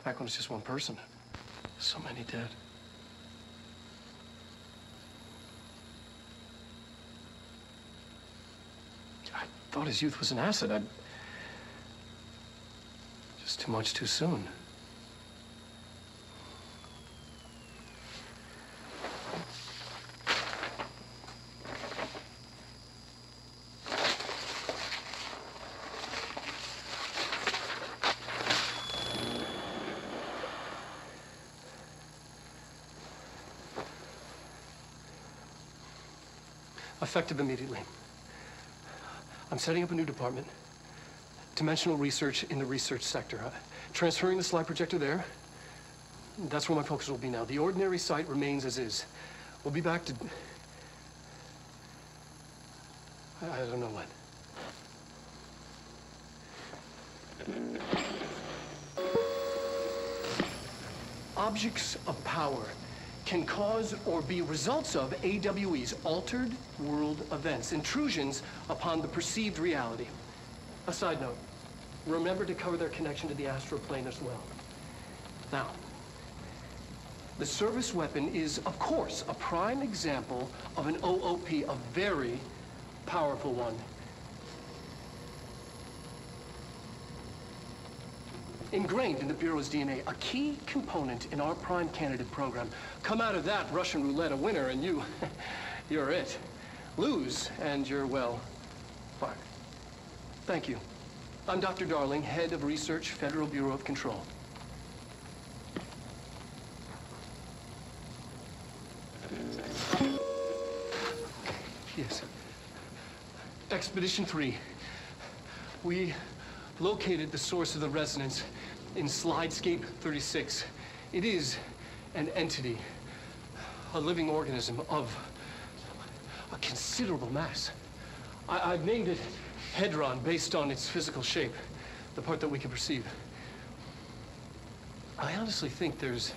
Back when it's just one person. So many dead. I thought his youth was an asset. Just too much too soon. Effective immediately. I'm setting up a new department. Dimensional research in the research sector. Transferring the slide projector there. That's where my focus will be now. The ordinary site remains as is. We'll be back to... I don't know when. Objects of power can cause or be results of AWE's altered world events, intrusions upon the perceived reality. A side note, remember to cover their connection to the astral plane as well. Now, the service weapon is, of course, a prime example of an OOP, a very powerful one. Ingrained in the Bureau's DNA, a key component in our prime candidate program. Come out of that Russian roulette a winner and you're it. Lose and you're, well, fired. Thank you. I'm Dr. Darling, Head of Research, Federal Bureau of Control. Yes. Expedition 3. We located the source of the resonance in Slidescape 36. It is an entity, a living organism of a considerable mass. I've named it Hedron based on its physical shape, the part that we can perceive. I honestly think there's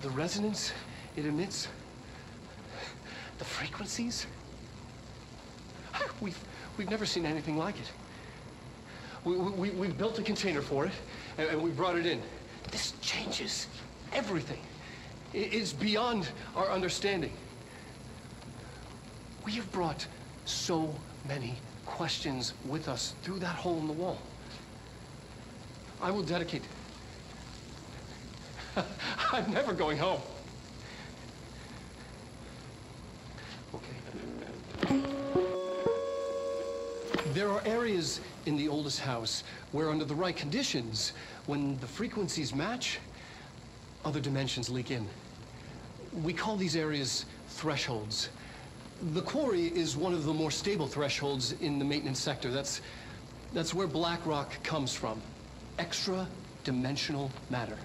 the resonance it emits, the frequencies. We've never seen anything like it. We've built a container for it, and we brought it in. This changes everything. It is beyond our understanding. We have brought so many questions with us through that hole in the wall. I will dedicate... I'm never going home. Okay. There are areas in the oldest house where, under the right conditions, when the frequencies match, other dimensions leak in. We call these areas thresholds. The quarry is one of the more stable thresholds in the maintenance sector. That's where black rock comes from. Extra-dimensional matter.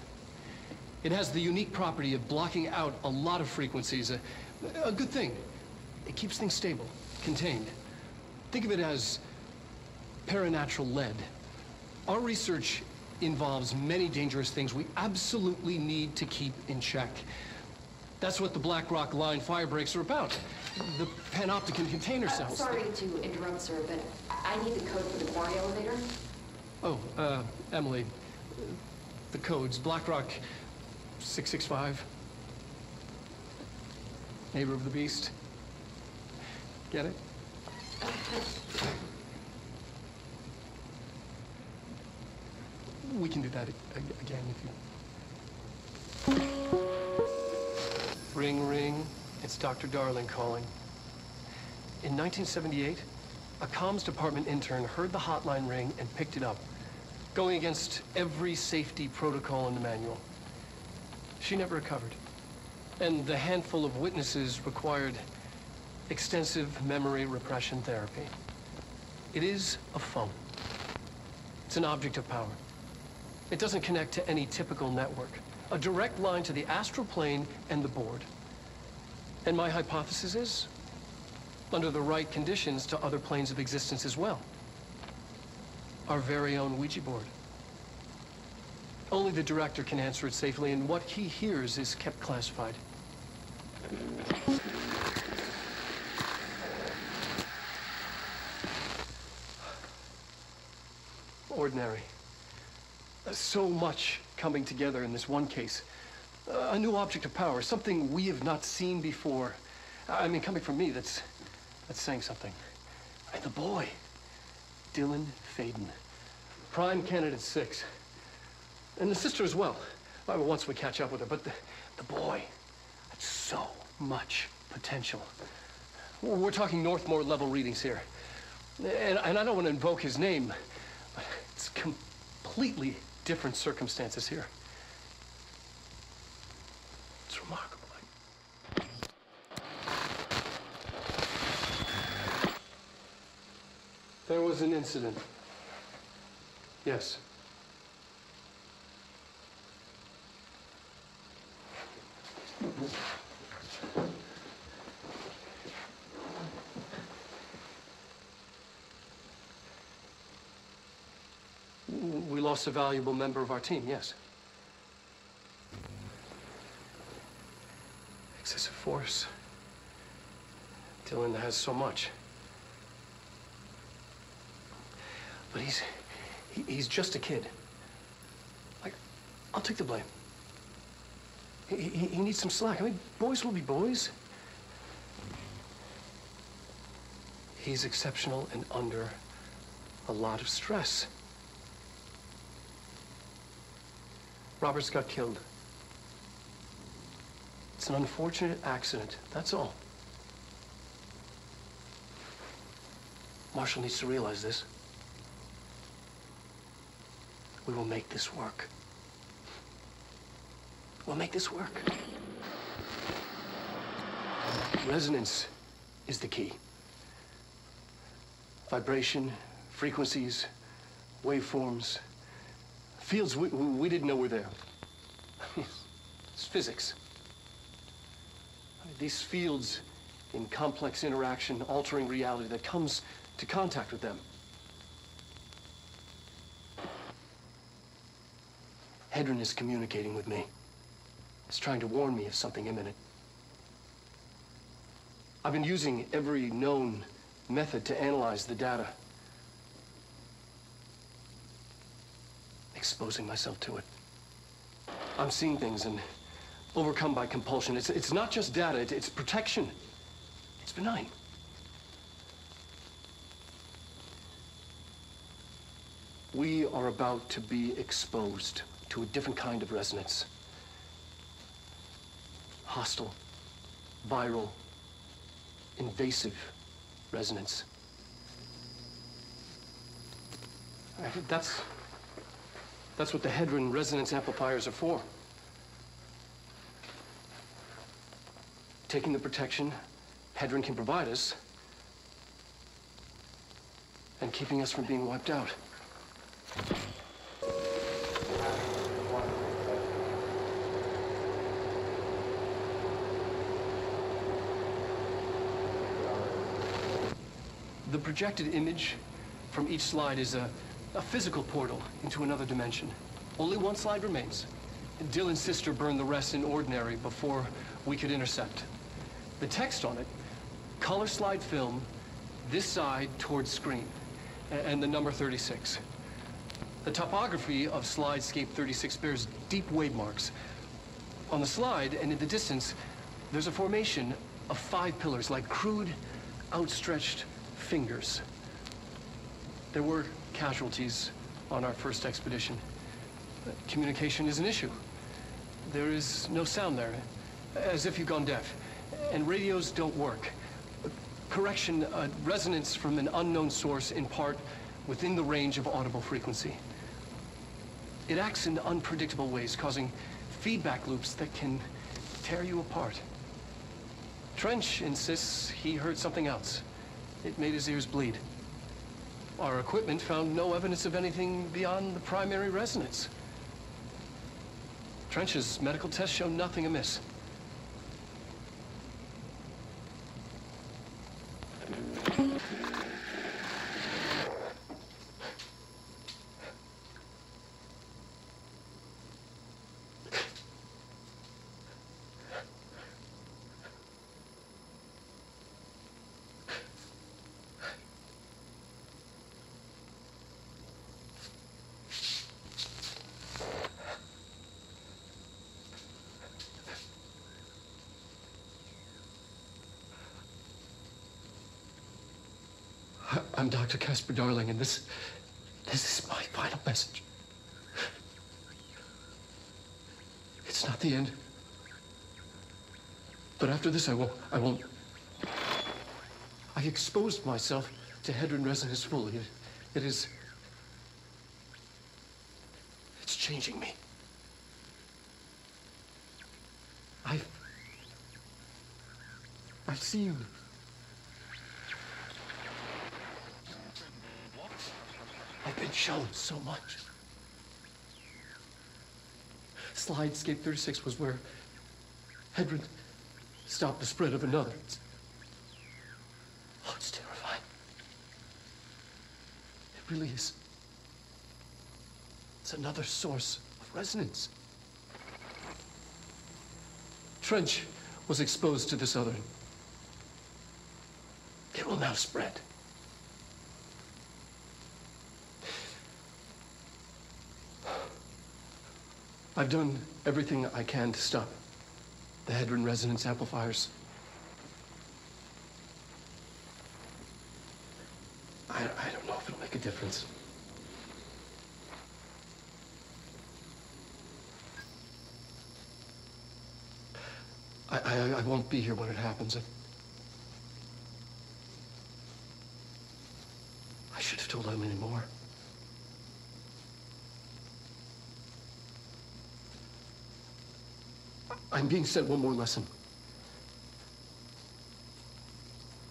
It has the unique property of blocking out a lot of frequencies. A good thing. It keeps things stable, contained. Think of it as paranatural lead. Our research involves many dangerous things we absolutely need to keep in check. That's what the Black Rock Line fire breaks are about. The panopticon container cells. Sorry to interrupt, sir, but I need the code for the quarry elevator. Oh, Emily, the codes. Black Rock 665. Neighbor of the Beast. Get it? We can do that again if you... Ring, ring. It's Dr. Darling calling. In 1978, a comms department intern heard the hotline ring and picked it up, going against every safety protocol in the manual. She never recovered. And the handful of witnesses required extensive memory repression therapy. It is a phone. It's an object of power. It doesn't connect to any typical network. A direct line to the astral plane and the board. And my hypothesis is, under the right conditions, to other planes of existence as well. Our very own Ouija board. Only the director can answer it safely, and what he hears is kept classified. Ordinary. So much coming together in this one case. A new object of power, something we have not seen before. I mean, coming from me, that's saying something. And the boy, Dylan Faden, prime candidate 6. And the sister as well. Well, once we catch up with her, but the boy, that's so much potential. We're talking Northmore level readings here. And I don't want to invoke his name, but it's completely different circumstances here. It's remarkable. There was an incident. Yes. We lost a valuable member of our team, yes. Excessive force. Dylan has so much. But he's just a kid. Like, I'll take the blame. He needs some slack. I mean, boys will be boys. He's exceptional and under a lot of stress. Roberts got killed. It's an unfortunate accident, that's all. Marshall needs to realize this. We will make this work. We'll make this work. Resonance is the key. Vibration, frequencies, waveforms, fields we didn't know were there. It's physics. These fields in complex interaction, altering reality that comes to contact with them. Hedron is communicating with me. He's trying to warn me of something imminent. I've been using every known method to analyze the data. Exposing myself to it. I'm seeing things and overcome by compulsion. It's not just data, it's protection. It's benign. We are about to be exposed to a different kind of resonance. Hostile, viral, invasive resonance. That's what the Hedron resonance amplifiers are for. Taking the protection Hedron can provide us and keeping us from being wiped out. The projected image from each slide is a physical portal into another dimension. Only one slide remains. Dylan's sister burned the rest in ordinary before we could intercept. The text on it, color slide film, this side towards screen, and the number 36. The topography of slidescape 36 bears deep wave marks. On the slide and in the distance, there's a formation of 5 pillars like crude, outstretched fingers. There were casualties on our first expedition. Communication is an issue. There is no sound there, as if you've gone deaf. And radios don't work. Correction, resonance from an unknown source in part within the range of audible frequency. It acts in unpredictable ways, causing feedback loops that can tear you apart. Trench insists he heard something else. It made his ears bleed. Our equipment found no evidence of anything beyond the primary resonance. Trench's medical tests show nothing amiss. I'm Dr. Casper Darling, and this is my final message. It's not the end. But after this, I won't. I exposed myself to Hedron resonance fully. It's changing me. I've seen I've been shown so much. Slidescape 36 was where Hedron stopped the spread of another. It's terrifying. It really is. It's another source of resonance. Trench was exposed to this other. It will now spread. I've done everything I can to stop the Hedron resonance amplifiers. I don't know if it'll make a difference. I won't be here when it happens. I should have told him any more. I'm being sent one more lesson.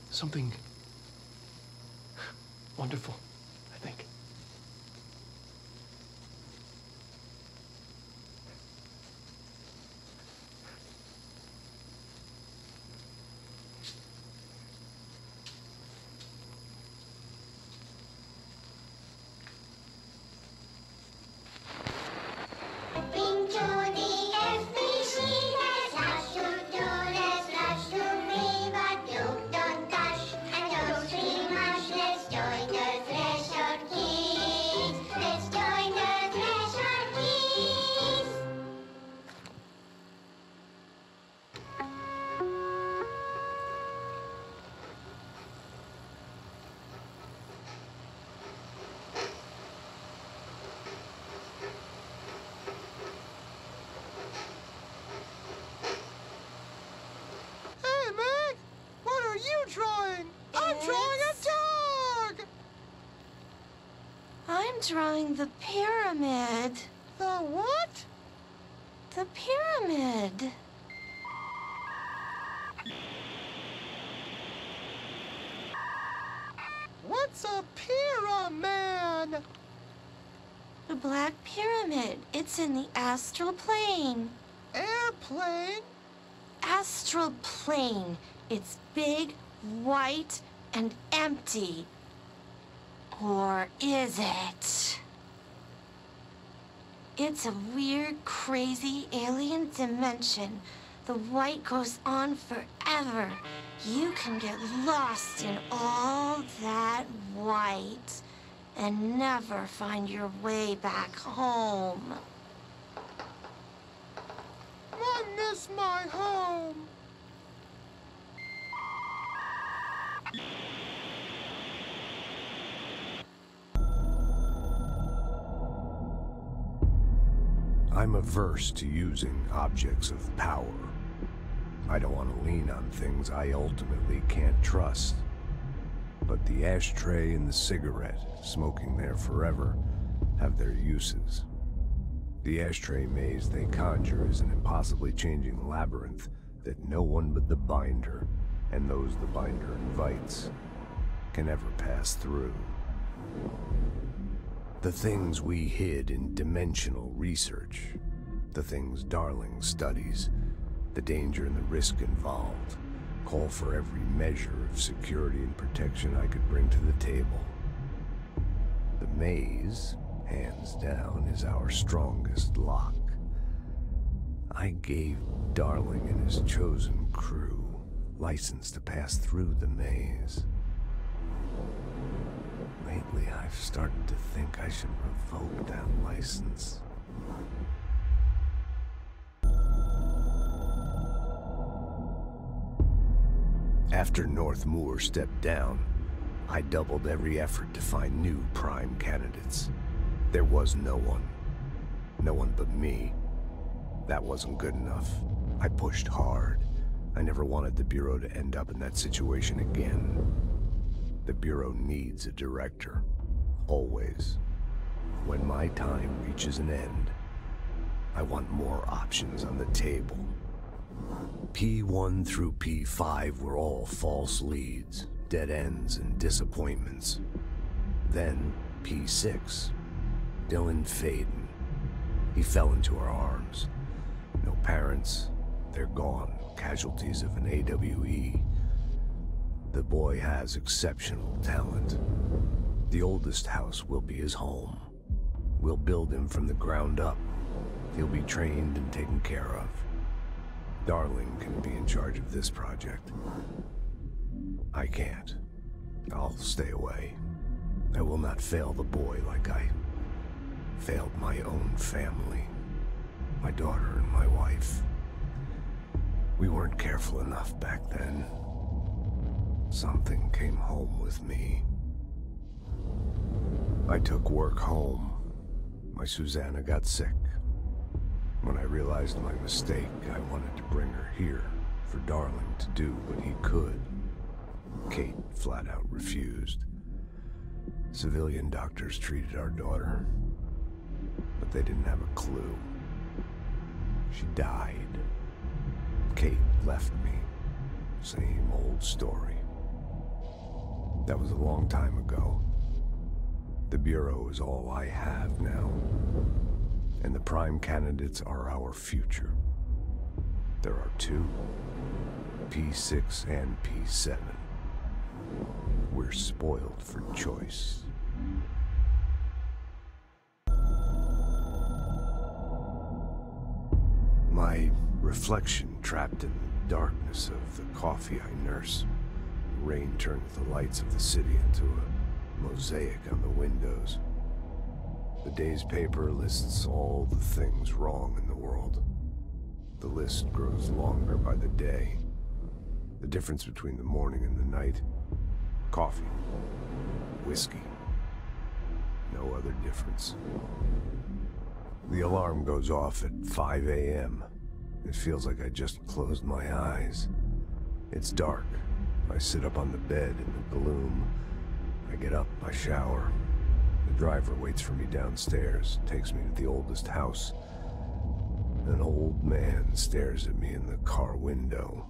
Something wonderful, I think. I'm drawing the pyramid. The what? The pyramid. What's a pyramid? The Black Pyramid. It's in the astral plane. Airplane? Astral plane. It's big, white, and empty. Or is it? It's a weird, crazy alien dimension. The white goes on forever. You can get lost in all that white and never find your way back home. I miss my home. I'm averse to using objects of power. I don't want to lean on things I ultimately can't trust. But the ashtray and the cigarette, smoking there forever, have their uses. The ashtray maze they conjure is an impossibly changing labyrinth that no one but the binder, and those the binder invites, can ever pass through. The things we hid in dimensional research, the things Darling studies, the danger and the risk involved, call for every measure of security and protection I could bring to the table. The maze, hands down, is our strongest lock. I gave Darling and his chosen crew license to pass through the maze. Lately, I've started to think I should revoke that license. After North Moore stepped down, I doubled every effort to find new prime candidates. There was no one. No one but me. That wasn't good enough. I pushed hard. I never wanted the Bureau to end up in that situation again. The Bureau needs a director. Always. When my time reaches an end, I want more options on the table. P1 through P5 were all false leads, dead ends, and disappointments. Then, P6. Dylan Faden. He fell into our arms. No parents. They're gone. Casualties of an AWE. The boy has exceptional talent. The oldest house will be his home. We'll build him from the ground up. He'll be trained and taken care of. Darling can be in charge of this project. I can't. I'll stay away. I will not fail the boy like I failed my own family. My daughter and my wife. We weren't careful enough back then. Something came home with me. I took work home. My Susanna got sick. When I realized my mistake, I wanted to bring her here for Darling to do what he could. Kate flat out refused. Civilian doctors treated our daughter, but they didn't have a clue. She died. Kate left me. Same old story. That was a long time ago. The Bureau is all I have now. And the prime candidates are our future. There are two, P6 and P7. We're spoiled for choice. My reflection trapped in the darkness of the coffee I nurse. The rain turns the lights of the city into a mosaic on the windows. The day's paper lists all the things wrong in the world. The list grows longer by the day. The difference between the morning and the night: coffee, whiskey. No other difference. The alarm goes off at 5 a.m. It feels like I just closed my eyes. It's dark. I sit up on the bed in the gloom. I get up, I shower. The driver waits for me downstairs, takes me to the oldest house. An old man stares at me in the car window.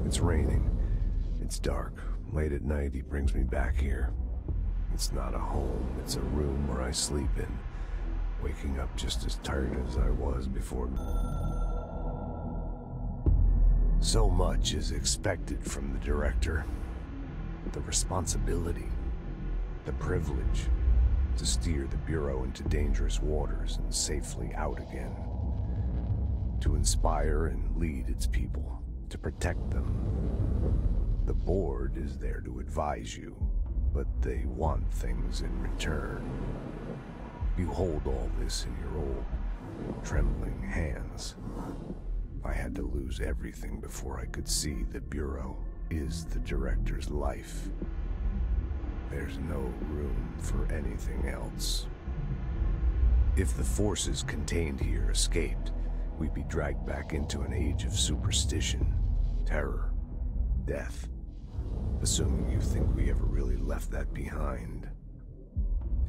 It's raining. It's dark. Late at night, he brings me back here. It's not a home, it's a room where I sleep in, waking up just as tired as I was before. So much is expected from the director. The responsibility, the privilege to steer the Bureau into dangerous waters and safely out again. To inspire and lead its people, to protect them. The board is there to advise you, but they want things in return. You hold all this in your old, trembling hands. I had to lose everything before I could see the Bureau is the director's life. There's no room for anything else. If the forces contained here escaped, we'd be dragged back into an age of superstition, terror, death. Assuming you think we ever really left that behind.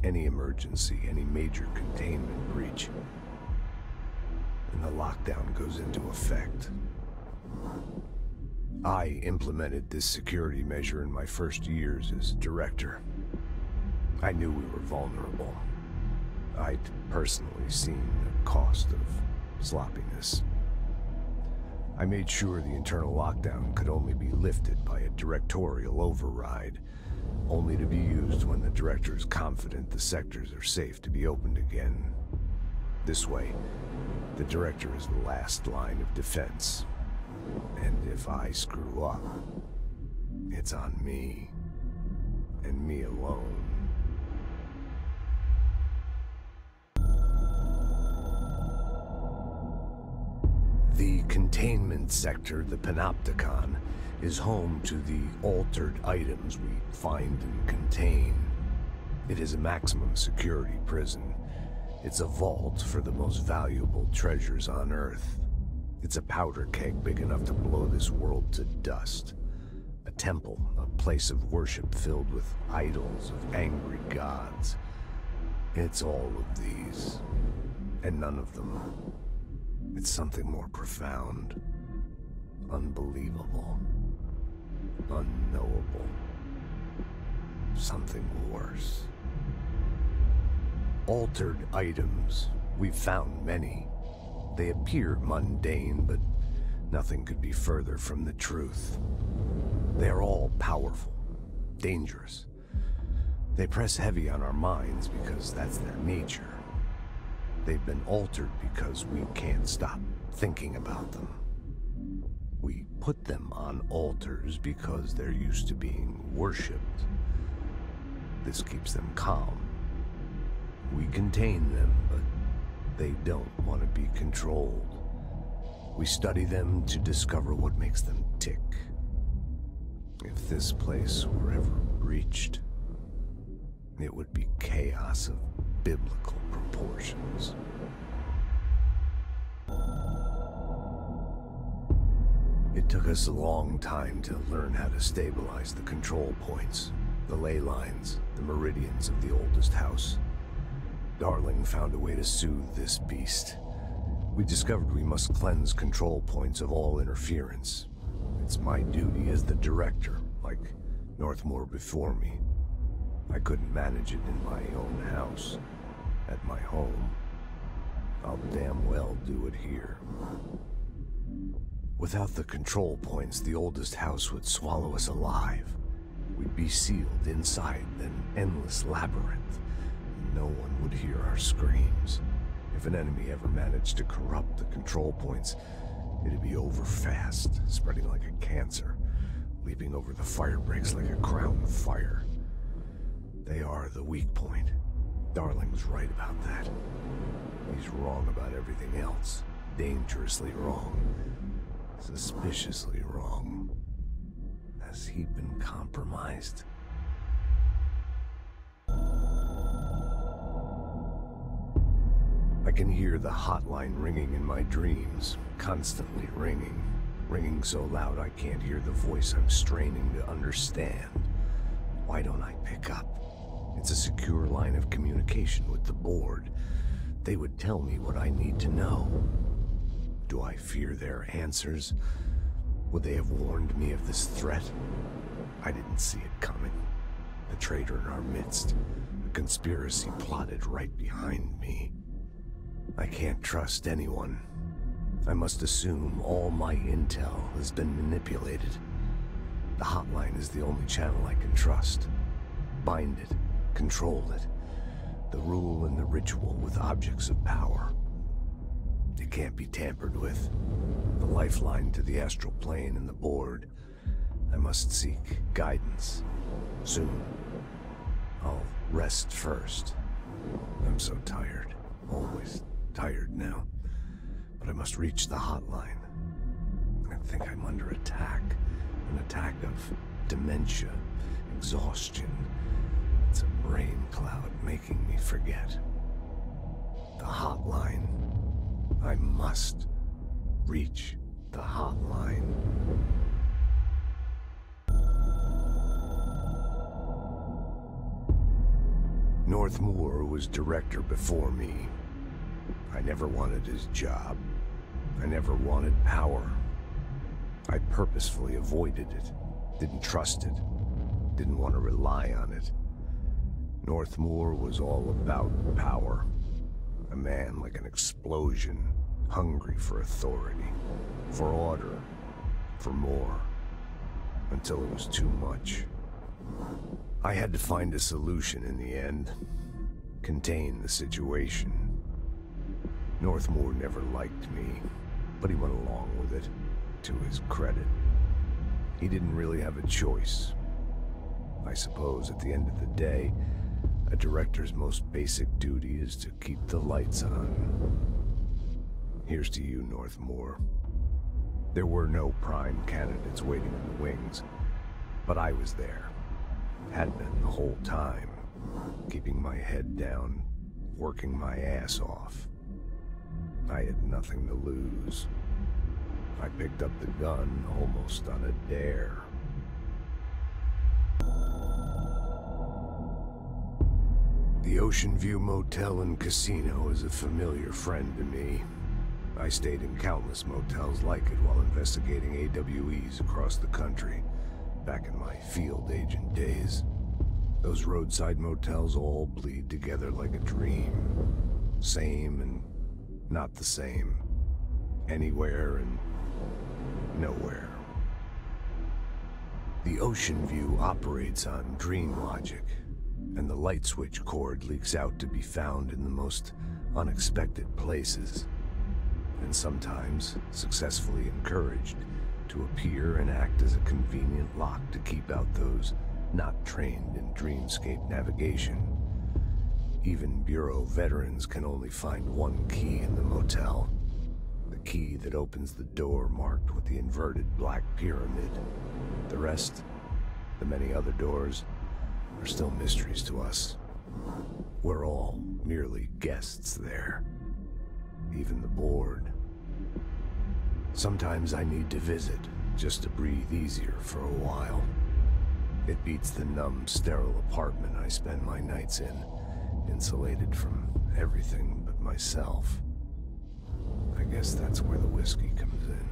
Any emergency, any major containment breach, and the lockdown goes into effect. I implemented this security measure in my first years as director. I knew we were vulnerable. I'd personally seen the cost of sloppiness. I made sure the internal lockdown could only be lifted by a directorial override, only to be used when the director is confident the sectors are safe to be opened again. This way, the director is the last line of defense. And if I screw up, it's on me, and me alone. The containment sector, the Panopticon, is home to the altered items we find and contain. It is a maximum security prison. It's a vault for the most valuable treasures on Earth. It's a powder keg big enough to blow this world to dust. A temple, a place of worship filled with idols of angry gods. It's all of these, and none of them. It's something more profound, unbelievable, unknowable, something worse. Altered items. We've found many. They appear mundane, but nothing could be further from the truth. They're all powerful, dangerous. They press heavy on our minds because that's their nature. They've been altered because we can't stop thinking about them. We put them on altars because they're used to being worshipped. This keeps them calm. We contain them, but they don't want to be controlled. We study them to discover what makes them tick. If this place were ever breached, it would be chaos of biblical proportions. It took us a long time to learn how to stabilize the control points, the ley lines, the meridians of the oldest house. Darling found a way to soothe this beast. We discovered we must cleanse control points of all interference. It's my duty as the director, like Northmore before me. I couldn't manage it in my own house, at my home. I'll damn well do it here. Without the control points, the oldest house would swallow us alive. We'd be sealed inside an endless labyrinth. No one would hear our screams. If an enemy ever managed to corrupt the control points, it'd be over fast, spreading like a cancer, leaping over the fire breaks like a crown of fire. They are the weak point. Darling's right about that. He's wrong about everything else. Dangerously wrong. Suspiciously wrong. Has he been compromised? I can hear the hotline ringing in my dreams, constantly ringing. Ringing so loud I can't hear the voice I'm straining to understand. Why don't I pick up? It's a secure line of communication with the board. They would tell me what I need to know. Do I fear their answers? Would they have warned me of this threat? I didn't see it coming. The traitor in our midst. A conspiracy plotted right behind me. I can't trust anyone. I must assume all my intel has been manipulated. The hotline is the only channel I can trust. Bind it, control it. The rule and the ritual with objects of power. It can't be tampered with. The lifeline to the astral plane and the board. I must seek guidance. Soon. I'll rest first. I'm so tired. Always tired now. But I must reach the hotline. I think I'm under attack. An attack of dementia, exhaustion. It's a brain cloud making me forget. The hotline. I must reach the hotline. Northmore was director before me. I never wanted his job. I never wanted power. I purposefully avoided it. Didn't trust it. Didn't want to rely on it. Northmore was all about power. A man like an explosion, hungry for authority, for order, for more, until it was too much. I had to find a solution in the end. Contain the situation. Northmore never liked me, but he went along with it, to his credit. He didn't really have a choice. I suppose at the end of the day, a director's most basic duty is to keep the lights on. Here's to you, Northmore. There were no prime candidates waiting in the wings, but I was there. Had been the whole time, keeping my head down, working my ass off. I had nothing to lose. I picked up the gun almost on a dare. The Ocean View Motel and Casino is a familiar friend to me. I stayed in countless motels like it while investigating AWEs across the country, back in my field agent days. Those roadside motels all bleed together like a dream. Same and not the same. Anywhere and nowhere. The ocean view operates on dream logic, and the light switch cord leaks out to be found in the most unexpected places, and sometimes successfully encouraged to appear and act as a convenient lock to keep out those not trained in dreamscape navigation. Even Bureau veterans can only find one key in the motel. The key that opens the door marked with the inverted black pyramid. The rest, the many other doors, are still mysteries to us. We're all merely guests there. Even the board. Sometimes I need to visit, just to breathe easier for a while. It beats the numb, sterile apartment I spend my nights in, insulated from everything but myself. I guess that's where the whiskey comes in.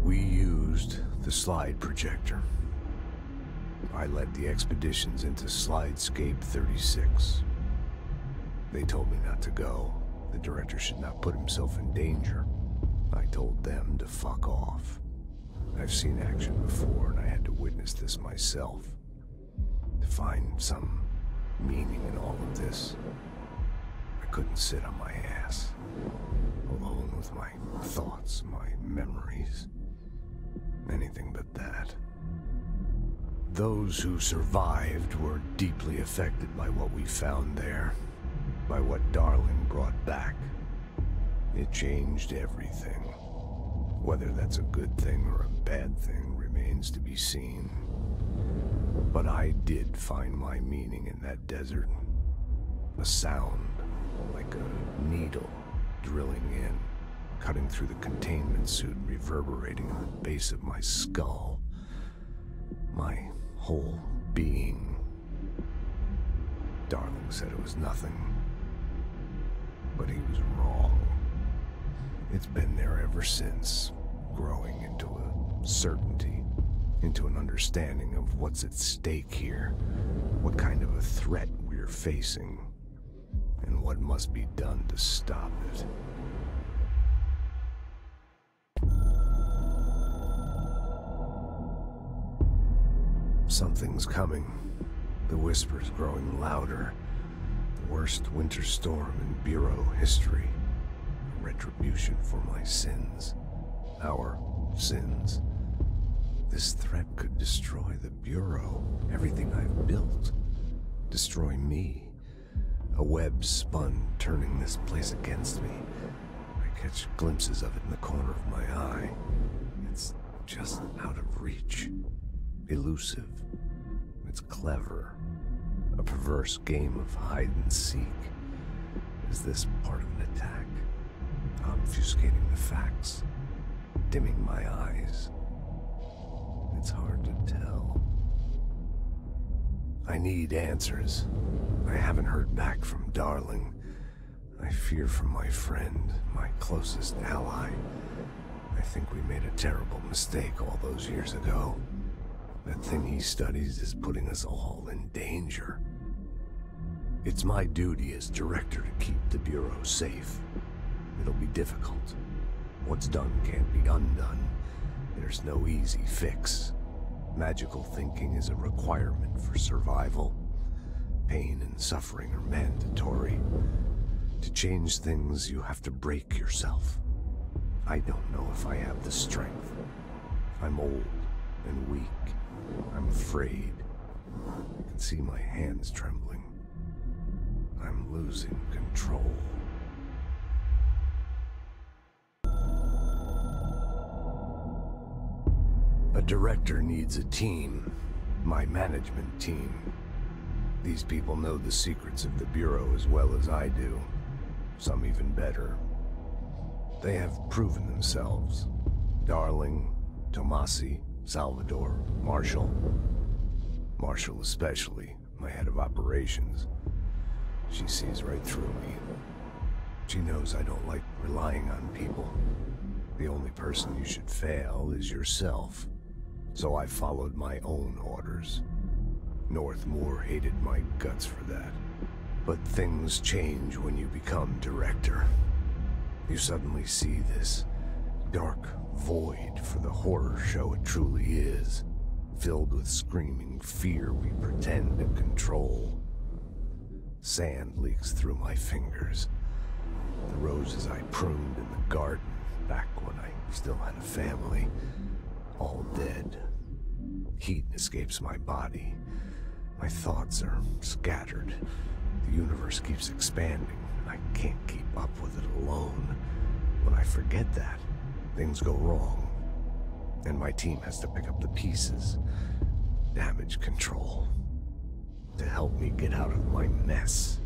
We used the slide projector. I led the expeditions into Slidescape 36. They told me not to go. The director should not put himself in danger. I told them to fuck off. I've seen action before, and I had to witness this myself. To find some meaning in all of this, I couldn't sit on my ass, alone with my thoughts, my memories. Anything but that. Those who survived were deeply affected by what we found there, by what Darling brought back. It changed everything. Whether that's a good thing or a bad thing remains to be seen. But I did find my meaning in that desert. A sound, like a needle drilling in, cutting through the containment suit, reverberating in the base of my skull. My whole being. Darling said it was nothing, but he was wrong. It's been there ever since, growing into a certainty, into an understanding of what's at stake here, what kind of a threat we're facing, and what must be done to stop it. Something's coming. The whispers growing louder. The worst winter storm in Bureau history. A retribution for my sins. Our sins. This threat could destroy the Bureau, everything I've built. Destroy me. A web spun, turning this place against me. I catch glimpses of it in the corner of my eye. It's just out of reach. Elusive. It's clever. A perverse game of hide and seek. Is this part of an attack? Obfuscating the facts. Dimming my eyes. It's hard to tell. I need answers. I haven't heard back from Darling. I fear for my friend, my closest ally. I think we made a terrible mistake all those years ago. That thing he studies is putting us all in danger. It's my duty as director to keep the Bureau safe. It'll be difficult. What's done can't be undone. There's no easy fix. Magical thinking is a requirement for survival. Pain and suffering are mandatory. To change things, you have to break yourself. I don't know if I have the strength. I'm old and weak. I'm afraid. I can see my hands trembling. I'm losing control. A director needs a team. My management team. These people know the secrets of the Bureau as well as I do. Some even better. They have proven themselves. Darling, Tomasi, Salvador, Marshall. Marshall especially, my head of operations. She sees right through me. She knows I don't like relying on people. The only person you should fail is yourself. So I followed my own orders. Northmoor hated my guts for that. But things change when you become director. You suddenly see this dark void for the horror show it truly is, filled with screaming fear we pretend to control. Sand leaks through my fingers. The roses I pruned in the garden back when I still had a family, all dead. Heat escapes my body. My thoughts are scattered. The universe keeps expanding. I can't keep up with it alone. When I forget that, things go wrong. And my team has to pick up the pieces. Damage control. To help me get out of my mess.